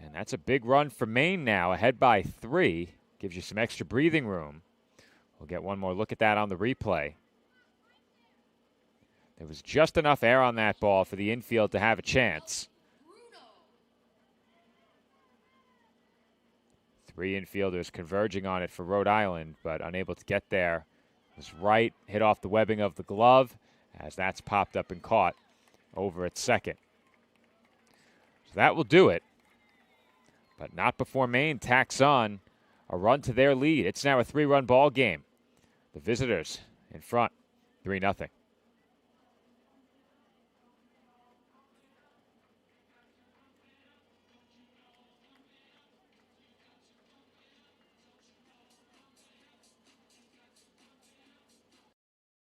And that's a big run for Maine now, ahead by 3. Gives you some extra breathing room. We'll get one more look at that on the replay. There was just enough air on that ball for the infield to have a chance. 3 infielders converging on it for Rhode Island, but unable to get there. It was right, hit off the webbing of the glove, as that's popped up and caught over at second. So that will do it, but not before Maine tacks on a run to their lead. It's now a 3-run ball game. The visitors in front, 3-0.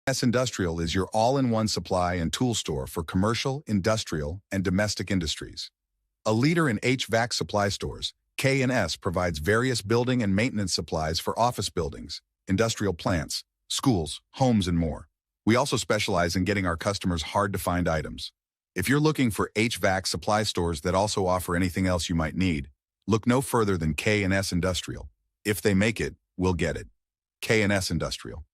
K&S Industrial is your all-in-one supply and tool store for commercial, industrial, and domestic industries. A leader in HVAC supply stores, K&S provides various building and maintenance supplies for office buildings, industrial plants, schools, homes, and more. We also specialize in getting our customers hard-to-find items. If you're looking for HVAC supply stores that also offer anything else you might need, look no further than K&S Industrial. If they make it, we'll get it. K&S Industrial.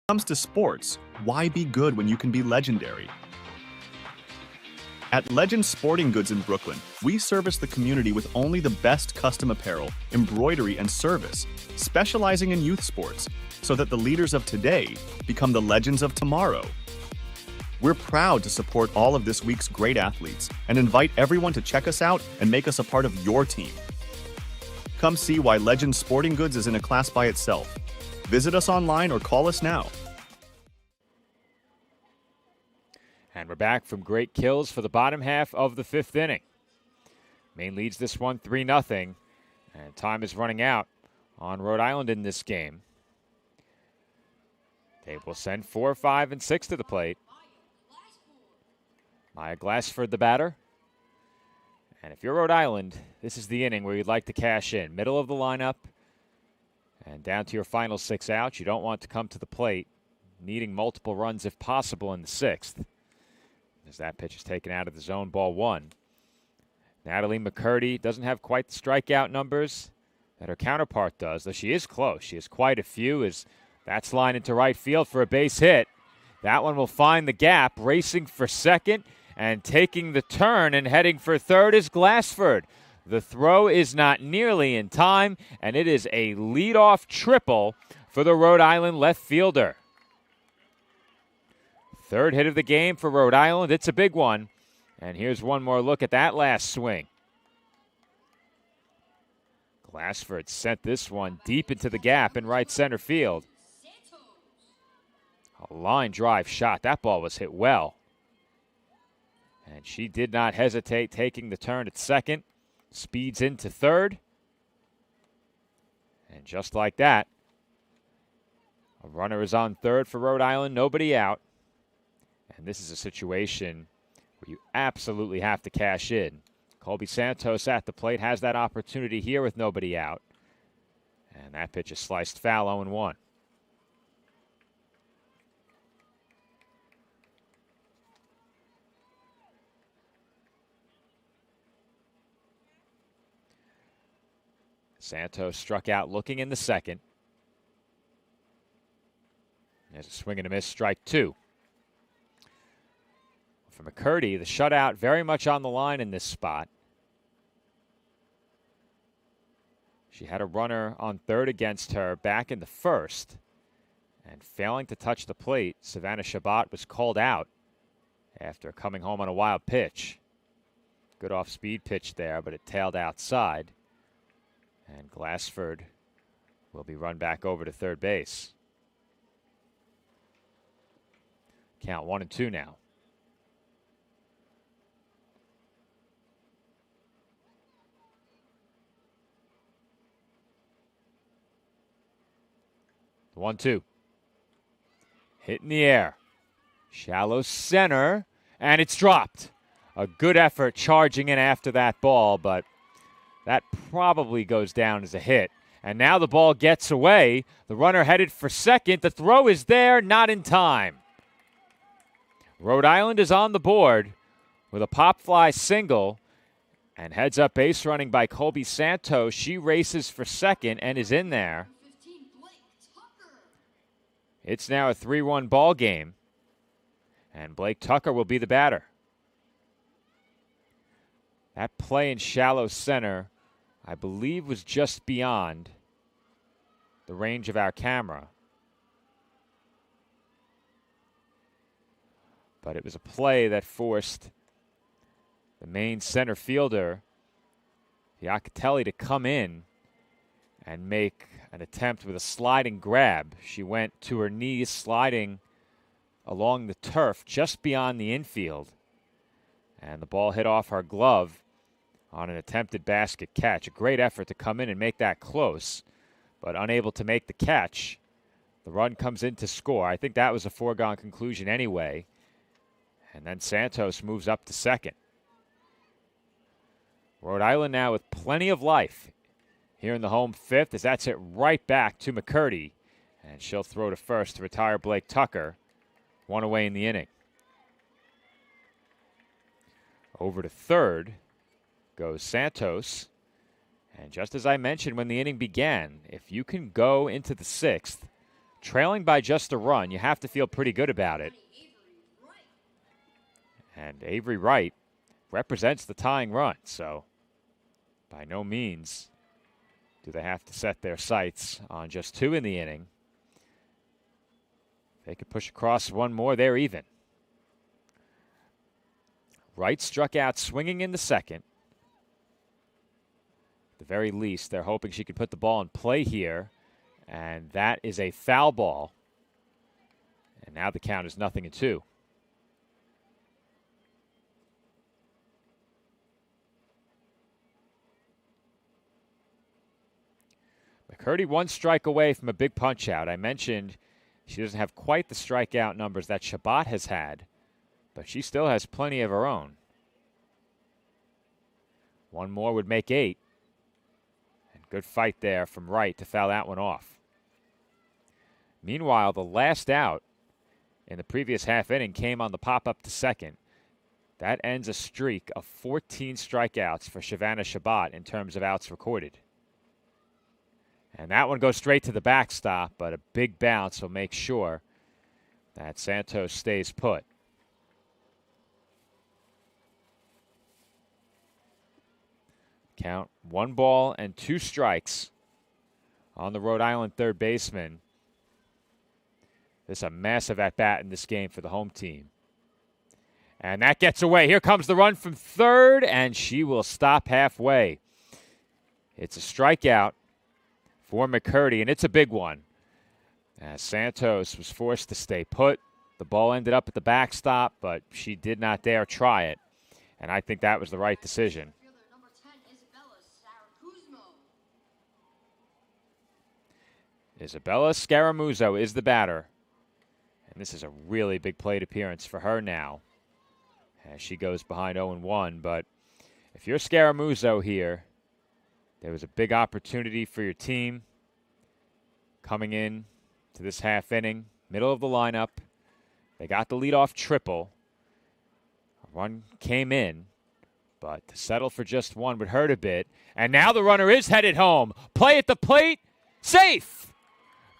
When it comes to sports, why be good when you can be legendary? At Legend Sporting Goods in Brooklyn, we service the community with only the best custom apparel, embroidery, and service, specializing in youth sports, so that the leaders of today become the legends of tomorrow. We're proud to support all of this week's great athletes and invite everyone to check us out and make us a part of your team. Come see why Legend Sporting Goods is in a class by itself. Visit us online or call us now. And we're back from great kills for the bottom half of the fifth inning. Maine leads this one 3-0, and time is running out on Rhode Island in this game. They will send 4, 5, and 6 to the plate. Maya Glassford, the batter. And if you're Rhode Island, this is the inning where you'd like to cash in. Middle of the lineup and down to your final 6 outs. You don't want to come to the plate needing multiple runs if possible in the 6th. As that pitch is taken out of the zone, ball 1. Natalie McCurdy doesn't have quite the strikeout numbers that her counterpart does, though she is close. She has quite a few as that's lined into right field for a base hit. That one will find the gap, racing for second and taking the turn and heading for third is Glassford. The throw is not nearly in time, and it is a leadoff triple for the Rhode Island left fielder. Third hit of the game for Rhode Island. It's a big one. And here's one more look at that last swing. Glassford sent this one deep into the gap in right center field. A line drive shot. That ball was hit well. And she did not hesitate taking the turn at second. Speeds into third. And just like that, a runner is on third for Rhode Island. Nobody out. And this is a situation where you absolutely have to cash in. Colby Santos at the plate has that opportunity here with nobody out. And that pitch is sliced foul, 0-1. Santos struck out looking in the second. There's a swing and a miss, strike 2. For McCurdy, the shutout very much on the line in this spot. She had a runner on third against her back in the first. And failing to touch the plate, Savannah Shabbat was called out after coming home on a wild pitch. Good off-speed pitch there, but it tailed outside. And Glassford will be run back over to third base. Count 1-2 now. The 1-2. Hit in the air. Shallow center, and it's dropped. A good effort charging in after that ball, but that probably goes down as a hit. And now the ball gets away. The runner headed for second. The throw is there, not in time. Rhode Island is on the board with a pop fly single. And heads up base running by Colby Santos. She races for second and is in there. It's now a 3-1 ball game. And Blake Tucker will be the batter. That play in shallow center, I believe, was just beyond the range of our camera. But it was a play that forced the Maine center fielder, Iacatelli, to come in and make an attempt with a sliding grab. She went to her knees, sliding along the turf just beyond the infield. And the ball hit off her glove on an attempted basket catch. A great effort to come in and make that close. but unable to make the catch. The run comes in to score. I think that was a foregone conclusion anyway. And then Santos moves up to second. Rhode Island now with plenty of life here in the home fifth, as that's it right back to McCurdy. And she'll throw to first to retire Blake Tucker. One away in the inning. Over to third goes Santos. And just as I mentioned when the inning began, if you can go into the sixth, trailing by just a run, you have to feel pretty good about it. And Avery Wright represents the tying run, so by no means do they have to set their sights on just two in the inning. If they could push across one more, they're even. Wright struck out swinging in the second. At the very least, they're hoping she could put the ball in play here, and that is a foul ball. And now the count is 0-2. McCurdy one strike away from a big punch out. I mentioned she doesn't have quite the strikeout numbers that Shabbat has had, but she still has plenty of her own. One more would make 8. And good fight there from Wright to foul that one off. Meanwhile, the last out in the previous half inning came on the pop-up to second. That ends a streak of 14 strikeouts for Shavannah Shabbat in terms of outs recorded. And that one goes straight to the backstop, but a big bounce will make sure that Santos stays put. Count 1 ball and 2 strikes on the Rhode Island third baseman. This is a massive at-bat in this game for the home team. And that gets away. Here comes the run from third, and she will stop halfway. It's a strikeout for McCurdy, and it's a big one. As Santos was forced to stay put. The ball ended up at the backstop, but she did not dare try it. And I think that was the right decision. Isabella Scaramuzzo is the batter. And this is a really big plate appearance for her now, as she goes behind 0-1. But if you're Scaramuzzo here, there was a big opportunity for your team coming in to this half inning, middle of the lineup. They got the leadoff triple. A run came in, but to settle for just one would hurt a bit. And now the runner is headed home. Play at the plate, safe.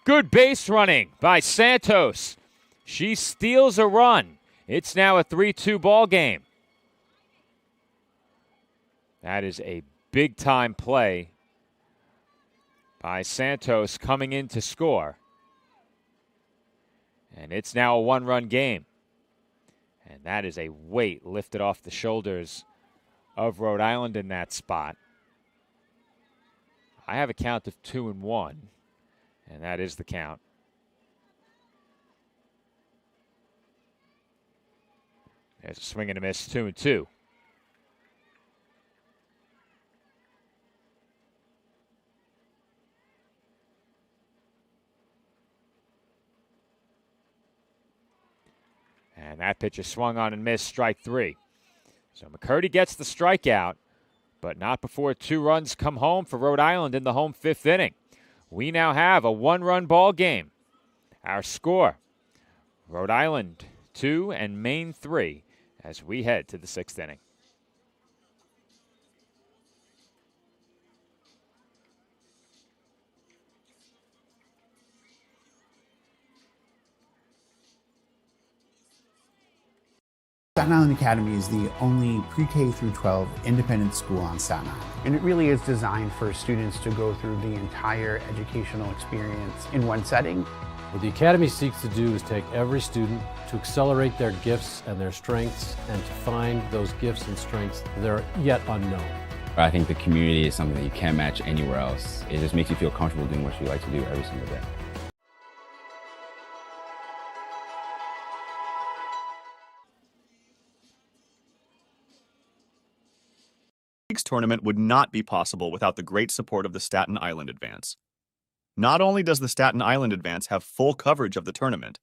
Good base running by Santos. She steals a run. It's now a 3-2 ball game. That is a big-time play by Santos coming in to score. And it's now a 1-run game. And that is a weight lifted off the shoulders of Rhode Island in that spot. I have a count of 2-1, and that is the count. There's a swing and a miss, 2-2. And that pitch is swung on and missed, strike 3. So McCurdy gets the strikeout, but not before 2 runs come home for Rhode Island in the home 5th inning. We now have a 1-run ball game. Our score, Rhode Island 2 and Maine 3, as we head to the 6th inning. Staten Island Academy is the only pre-K through 12 independent school on Staten Island. And it really is designed for students to go through the entire educational experience in one setting. What the Academy seeks to do is take every student to accelerate their gifts and their strengths and to find those gifts and strengths that are yet unknown. I think the community is something that you can't match anywhere else. It just makes you feel comfortable doing what you like to do every single day. This week's tournament would not be possible without the great support of the Staten Island Advance. Not only does the Staten Island Advance have full coverage of the tournament,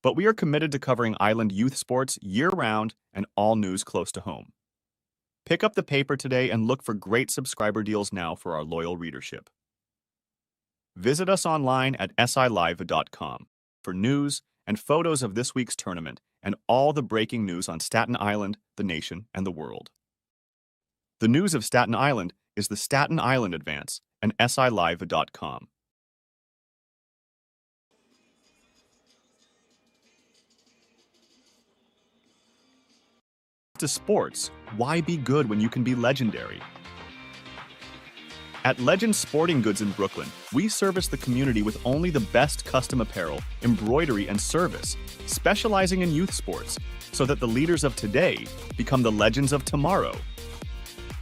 but we are committed to covering Island youth sports year-round and all news close to home. Pick up the paper today and look for great subscriber deals now for our loyal readership. Visit us online at silive.com for news and photos of this week's tournament and all the breaking news on Staten Island, the nation, and the world. The news of Staten Island is the Staten Island Advance and silive.com. To sports, why be good when you can be legendary? At Legend Sporting Goods in Brooklyn, we service the community with only the best custom apparel, embroidery, and service, specializing in youth sports, so that the leaders of today become the legends of tomorrow.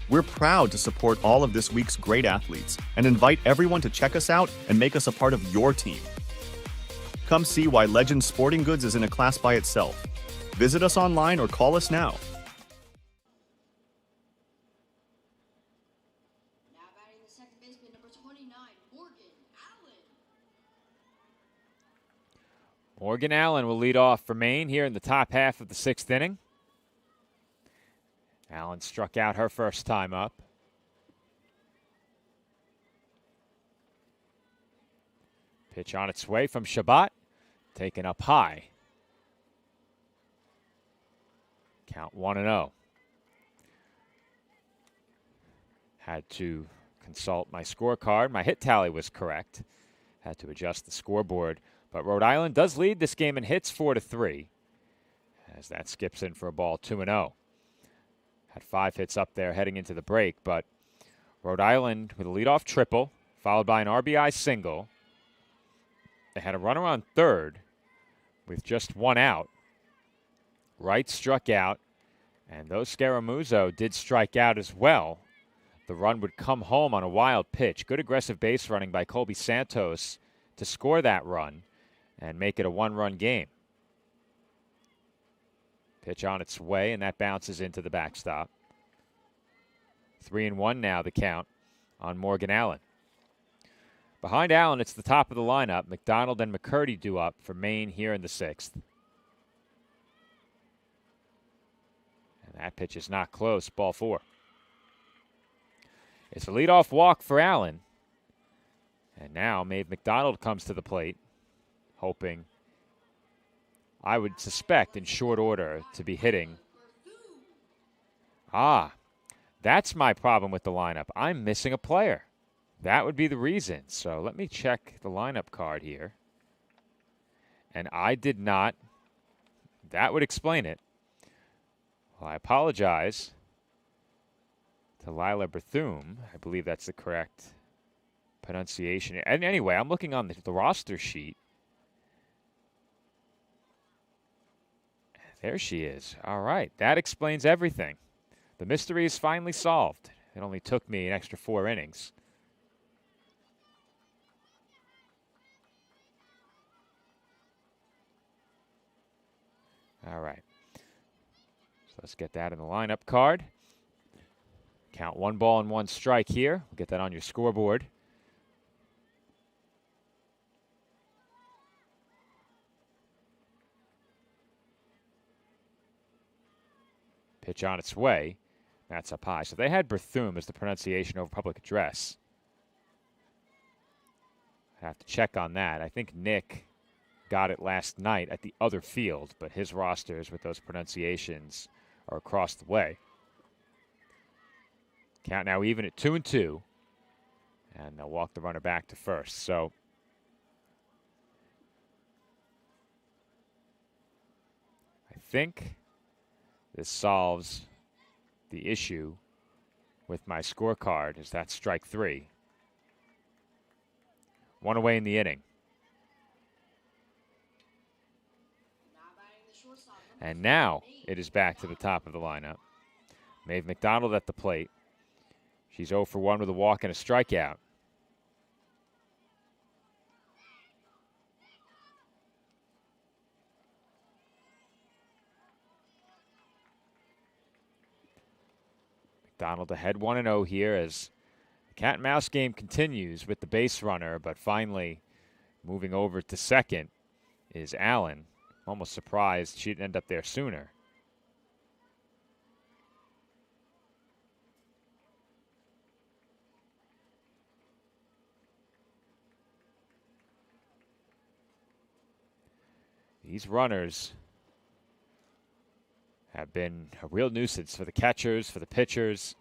We're proud to support all of this week's great athletes and invite everyone to check us out and make us a part of your team. Come see why Legend Sporting Goods is in a class by itself. Visit us online or call us now. Morgan Allen will lead off for Maine here in the top half of the sixth inning. Allen struck out her first time up. Pitch on its way from Shabbat, taken up high. Count 1-0. Had to consult my scorecard. My hit tally was correct. Had to adjust the scoreboard. But Rhode Island does lead this game in hits 4-3, as that skips in for a ball 2-0. Had 5 hits up there heading into the break, but Rhode Island with a leadoff triple, followed by an RBI single. They had a runner on third with just 1 out. Wright struck out, and though Scaramuzzo did strike out as well, the run would come home on a wild pitch. Good aggressive base running by Colby Santos to score that run and make it a 1-run game. Pitch on its way, and that bounces into the backstop. 3-1 now the count on Morgan Allen. Behind Allen, it's the top of the lineup. McDonald and McCurdy due up for Maine here in the 6th. And that pitch is not close, ball 4. It's a leadoff walk for Allen. And now Maeve McDonald comes to the plate, hoping, I would suspect, in short order to be hitting. That's my problem with the lineup. I'm missing a player. That would be the reason. So let me check the lineup card here. And I did not. That would explain it. Well, I apologize to Lila Berthum. I believe that's the correct pronunciation. And anyway, I'm looking on the roster sheet. There she is. All right. That explains everything. The mystery is finally solved. It only took me an extra 4 innings. All right. So let's get that in the lineup card. Count 1 ball and 1 strike here. We'll get that on your scoreboard. Pitch on its way. That's up high. So they had Berthum as the pronunciation over public address. I have to check on that. I think Nick got it last night at the other field, but his rosters with those pronunciations are across the way. Count now even at 2-2. And they'll walk the runner back to first. So I think this solves the issue with my scorecard, as that's strike 3. 1 away in the inning. And now it is back to the top of the lineup. Maeve McDonald at the plate. She's 0 for 1 with a walk and a strikeout. McDonald ahead 1-0 here as Cat and mouse game continues with the base runner, but finally moving over to second is Allen. Almost surprised she didn't end up there sooner. These runners have been a real nuisance for the catchers, for the pitchers,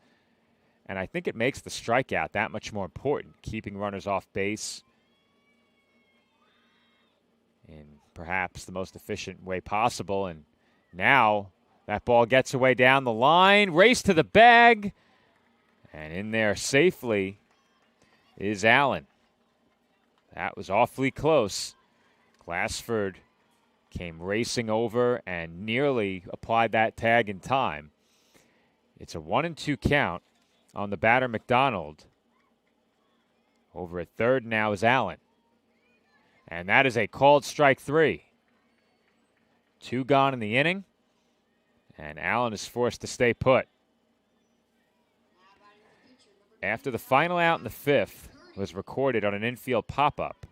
and I think it makes the strikeout that much more important, keeping runners off base in perhaps the most efficient way possible. And now that ball gets away down the line, race to the bag, and in there safely is Allen. That was awfully close. Glassford came racing over and nearly applied that tag in time. It's a 1-2 count on the batter McDonald. Over at third now is Allen. And that is a called strike 3. 2 gone in the inning, and Allen is forced to stay put. After the final out in the 5th was recorded on an infield pop-up,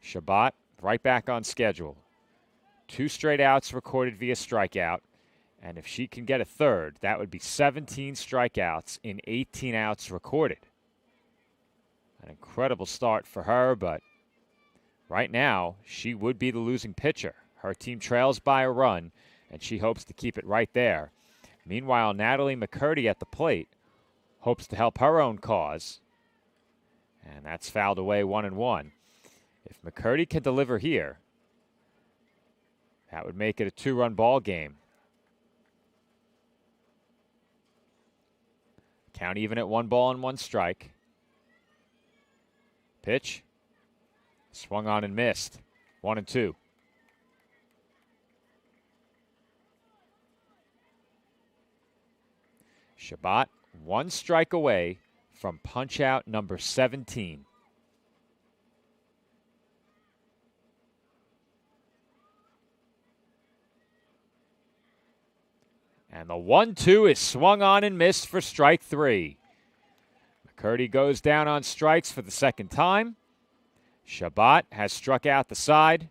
Shabbat right back on schedule. 2 straight outs recorded via strikeout, and if she can get a third, that would be 17 strikeouts in 18 outs recorded. An incredible start for her, but right now she would be the losing pitcher. Her team trails by a run, and she hopes to keep it right there. Meanwhile, Natalie McCurdy at the plate hopes to help her own cause, and that's fouled away 1-1. If McCurdy can deliver here, that would make it a 2-run ball game. Count even at 1 ball and 1 strike. Pitch. Swung on and missed. 1-2. Shabbat 1 strike away from punch-out number 17. And the 1-2 is swung on and missed for strike 3. McCurdy goes down on strikes for the second time. Shabbat has struck out the side.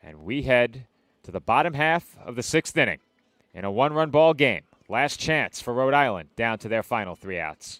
And we head to the bottom half of the 6th inning in a 1-run ball game. Last chance for Rhode Island down to their final 3 outs.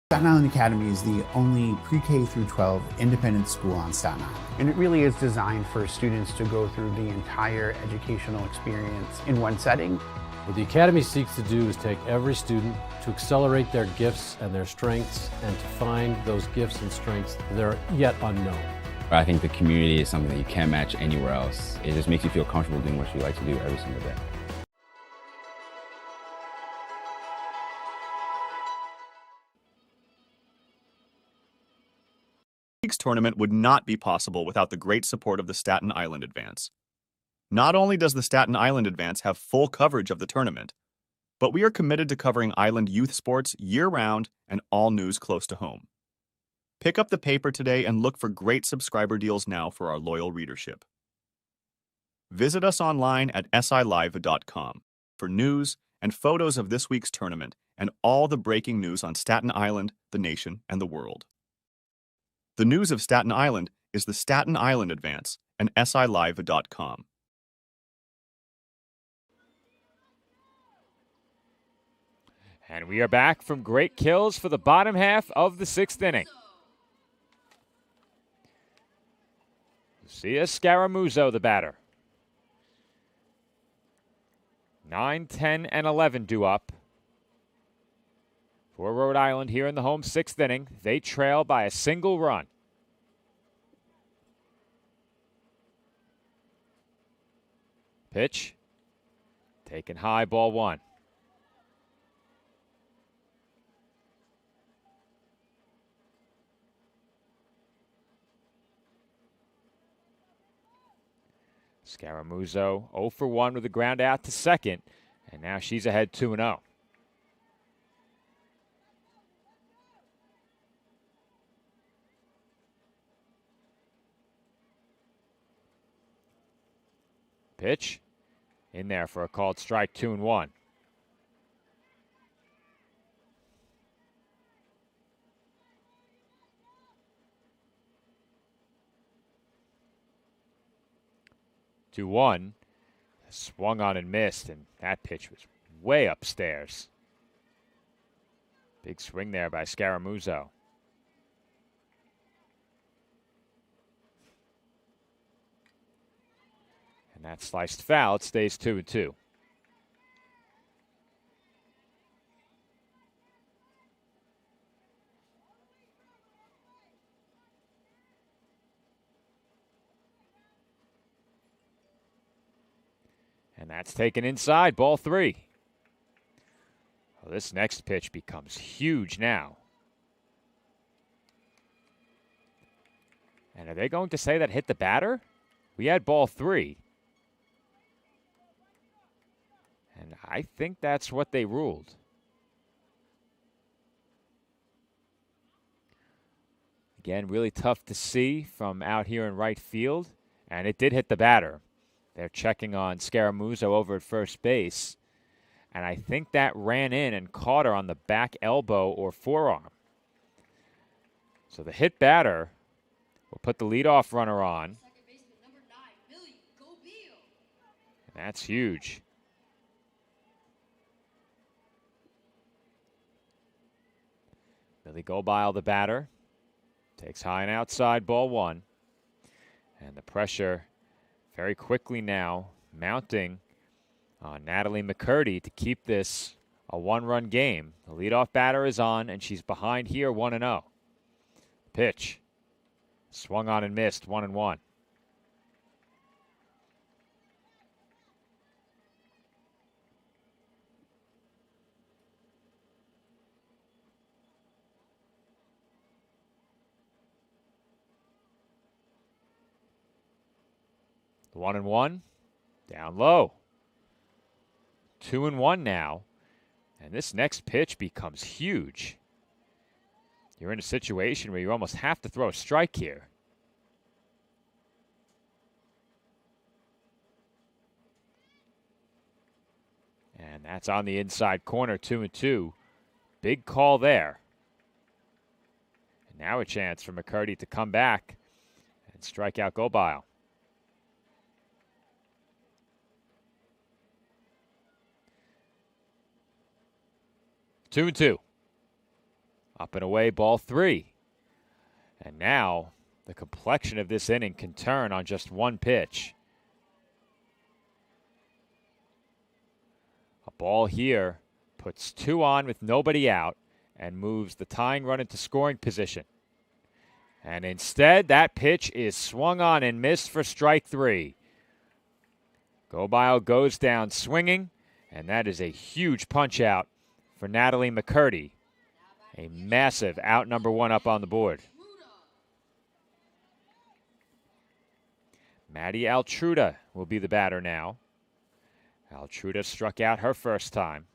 Staten Island Academy is the only pre-K through 12 independent school on Staten Island. And it really is designed for students to go through the entire educational experience in one setting. What the Academy seeks to do is take every student to accelerate their gifts and their strengths and to find those gifts and strengths that are yet unknown. I think the community is something that you can't match anywhere else. It just makes you feel comfortable doing what you like to do every single day. League's tournament would not be possible without the great support of the Staten Island Advance. Not only does the Staten Island Advance have full coverage of the tournament, but we are committed to covering Island youth sports year-round and all news close to home. Pick up the paper today and look for great subscriber deals now for our loyal readership. Visit us online at silive.com for news and photos of this week's tournament and all the breaking news on Staten Island, the nation, and the world. The news of Staten Island is the Staten Island Advance and silive.com. And we are back from great kills for the bottom half of the 6th inning. Lucia Scaramuzzo, the batter. 9, 10, and 11 due up for Rhode Island here in the home 6th inning. They trail by a single run. Pitch. Taken high, ball 1. Scaramuzzo 0 for 1 with a ground out to second, and now she's ahead 2-0. Pitch in there for a called strike, 2-1. Two one, swung on and missed, and that pitch was way upstairs. Big swing there by Scaramuzzo. And that sliced foul. It stays 2-2. And that's taken inside, ball 3. Well, this next pitch becomes huge now. And are they going to say that hit the batter? We had ball 3. And I think that's what they ruled. Again, really tough to see from out here in right field. And it did hit the batter. They're checking on Scaramuzzo over at first base. And I think that ran in and caught her on the back elbow or forearm. So the hit batter will put the leadoff runner on. And that's huge. Billy Gobile, the batter, takes high and outside, ball 1. And the pressure very quickly now mounting on Natalie McCurdy to keep this a 1-run game. The leadoff batter is on, and she's behind here 1-0. Pitch. Swung on and missed, 1-1. The 1-1, down low. 2-1 now, and this next pitch becomes huge. You're in a situation where you almost have to throw a strike here. And that's on the inside corner, 2-2. Big call there. And now a chance for McCurdy to come back and strike out Gobile. 2-2. Up and away, ball 3. And now the complexion of this inning can turn on just one pitch. A ball here puts 2 on with nobody out and moves the tying run into scoring position. And instead, that pitch is swung on and missed for strike 3. Gobile goes down swinging, and that is a huge punch out for Natalie McCurdy. A massive out, number 1 up on the board. Maddie Altruda will be the batter now. Altruda struck out her first time.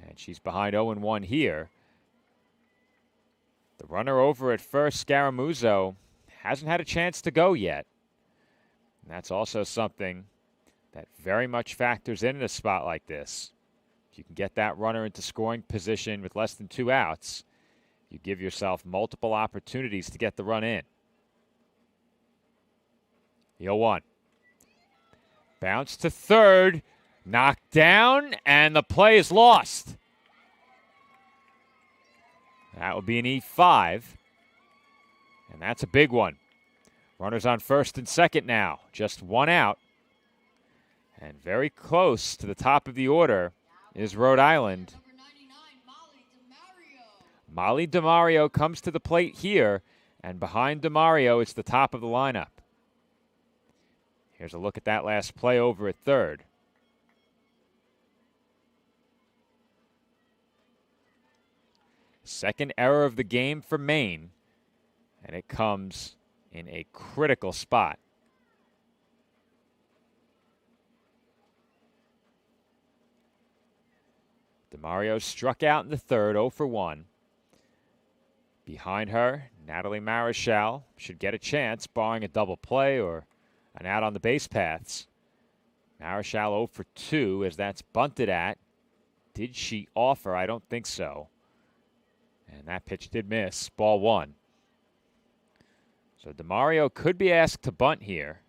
And she's behind 0-1 here. The runner over at first, Scaramuzzo, hasn't had a chance to go yet. And that's also something that very much factors in a spot like this. If you can get that runner into scoring position with less than 2 outs, you give yourself multiple opportunities to get the run in. The 0-1. Bounce to third, knocked down, and the play is lost. That will be an E5, and that's a big one. Runners on first and second now, just 1 out. And very close to the top of the order is Rhode Island. Molly DeMario comes to the plate here, and behind DeMario, it's the top of the lineup. Here's a look at that last play over at third. Second error of the game for Maine, and it comes in a critical spot. DeMario struck out in the third, 0-1. Behind her, Natalie Marichal should get a chance, barring a double play or and out on the base paths. Marichal 0 for 2 as that's bunted at. Did she offer? I don't think so. And that pitch did miss. Ball 1. So DeMario could be asked to bunt here.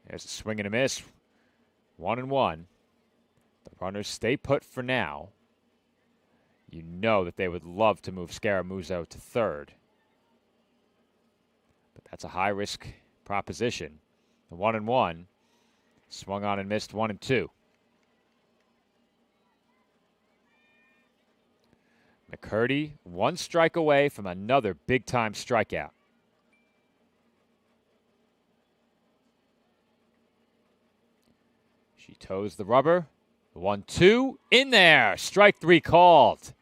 There's a swing and a miss. 1-1. The runners stay put for now. You know that they would love to move Scaramuzzo to third. But that's a high-risk proposition. The 1-1. Swung on and missed 1-2. McCurdy, 1 strike away from another big-time strikeout. She toes the rubber. The 1-2 in there. Strike 3 called.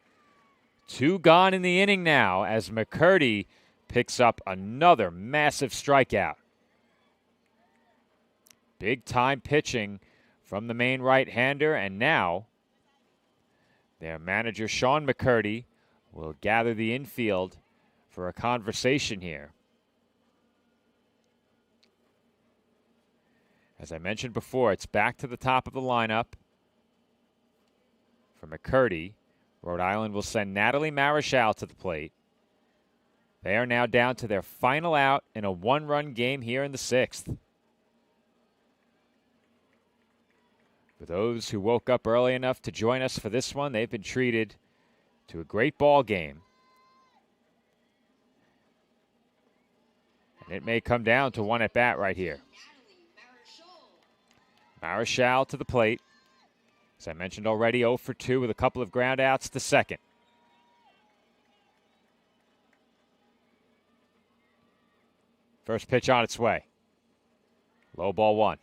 2 gone in the inning now as McCurdy picks up another massive strikeout. Big-time pitching from the Maine right-hander, and now their manager, Sean McCurdy, will gather the infield for a conversation here. As I mentioned before, it's back to the top of the lineup for McCurdy. Rhode Island will send Natalie Marichal to the plate. They are now down to their final out in a 1-run game here in the 6th. For those who woke up early enough to join us for this one, they've been treated to a great ball game. And it may come down to one at bat right here. Marichal to the plate. As I mentioned already, 0 for 2 with a couple of ground outs to second. First pitch on its way. Low ball 1.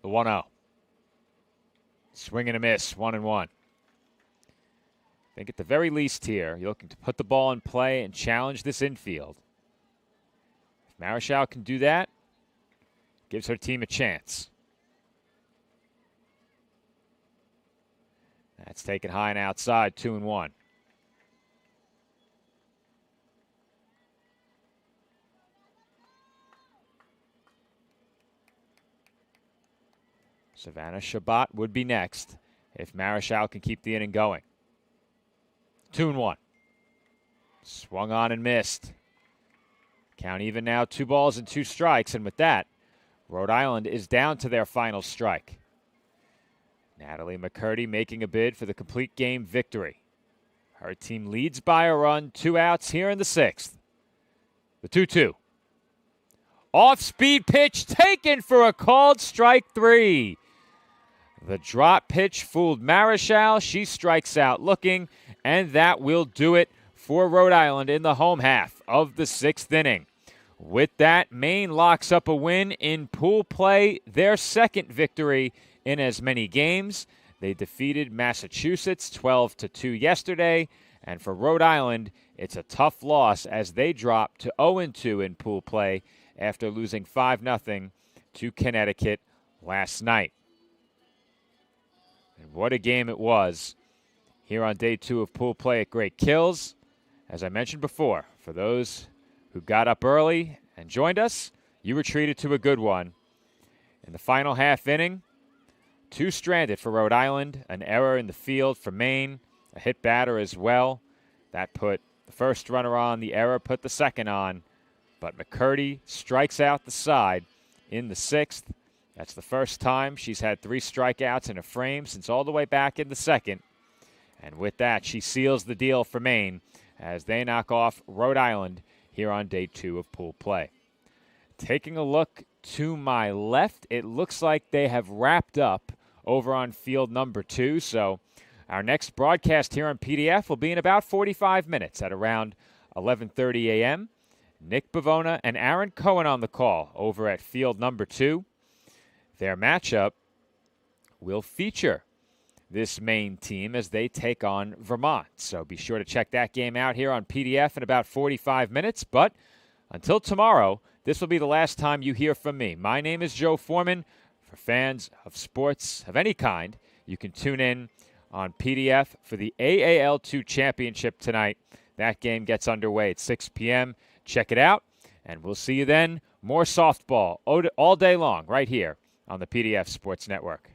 The 1-0. Swing and a miss, 1-1. I think at the very least here, you're looking to put the ball in play and challenge this infield. If Marichal can do that, gives her team a chance. That's taken high and outside, 2-1. Savannah Shabbat would be next if Marichal can keep the inning going. 2-1. Swung on and missed. Count even now, 2 balls and 2 strikes, and with that, Rhode Island is down to their final strike. Natalie McCurdy making a bid for the complete game victory. Her team leads by a run, 2 outs here in the 6th. The 2-2. Off-speed pitch taken for a called strike 3. The drop pitch fooled Marichal. She strikes out looking, and that will do it for Rhode Island in the home half of the 6th inning. With that, Maine locks up a win in pool play, their 2nd victory in as many games. They defeated Massachusetts 12-2 yesterday, and for Rhode Island, it's a tough loss as they drop to 0-2 in pool play after losing 5-0 to Connecticut last night. And what a game it was here on day 2 of pool play at Great Kills. As I mentioned before, for those who got up early and joined us, you were treated to a good one. In the final half inning, 2 stranded for Rhode Island, an error in the field for Maine, a hit batter as well. That put the first runner on, the error put the second on, but McCurdy strikes out the side in the 6th. That's the first time she's had 3 strikeouts in a frame since all the way back in the 2nd. And with that, she seals the deal for Maine as they knock off Rhode Island here on day 2 of pool play. Taking a look to my left, it looks like they have wrapped up over on field number 2. So our next broadcast here on PDF will be in about 45 minutes at around 11:30 a.m. Nick Bavona and Aaron Cohen on the call over at field number 2. Their matchup will feature this Maine team as they take on Vermont. So be sure to check that game out here on PDF in about 45 minutes. But until tomorrow, this will be the last time you hear from me. My name is Joe Foreman. For fans of sports of any kind, you can tune in on PDF for the AAL2 Championship tonight. That game gets underway at 6 p.m. Check it out, and we'll see you then. More softball all day long right here on the PDF Sports Network.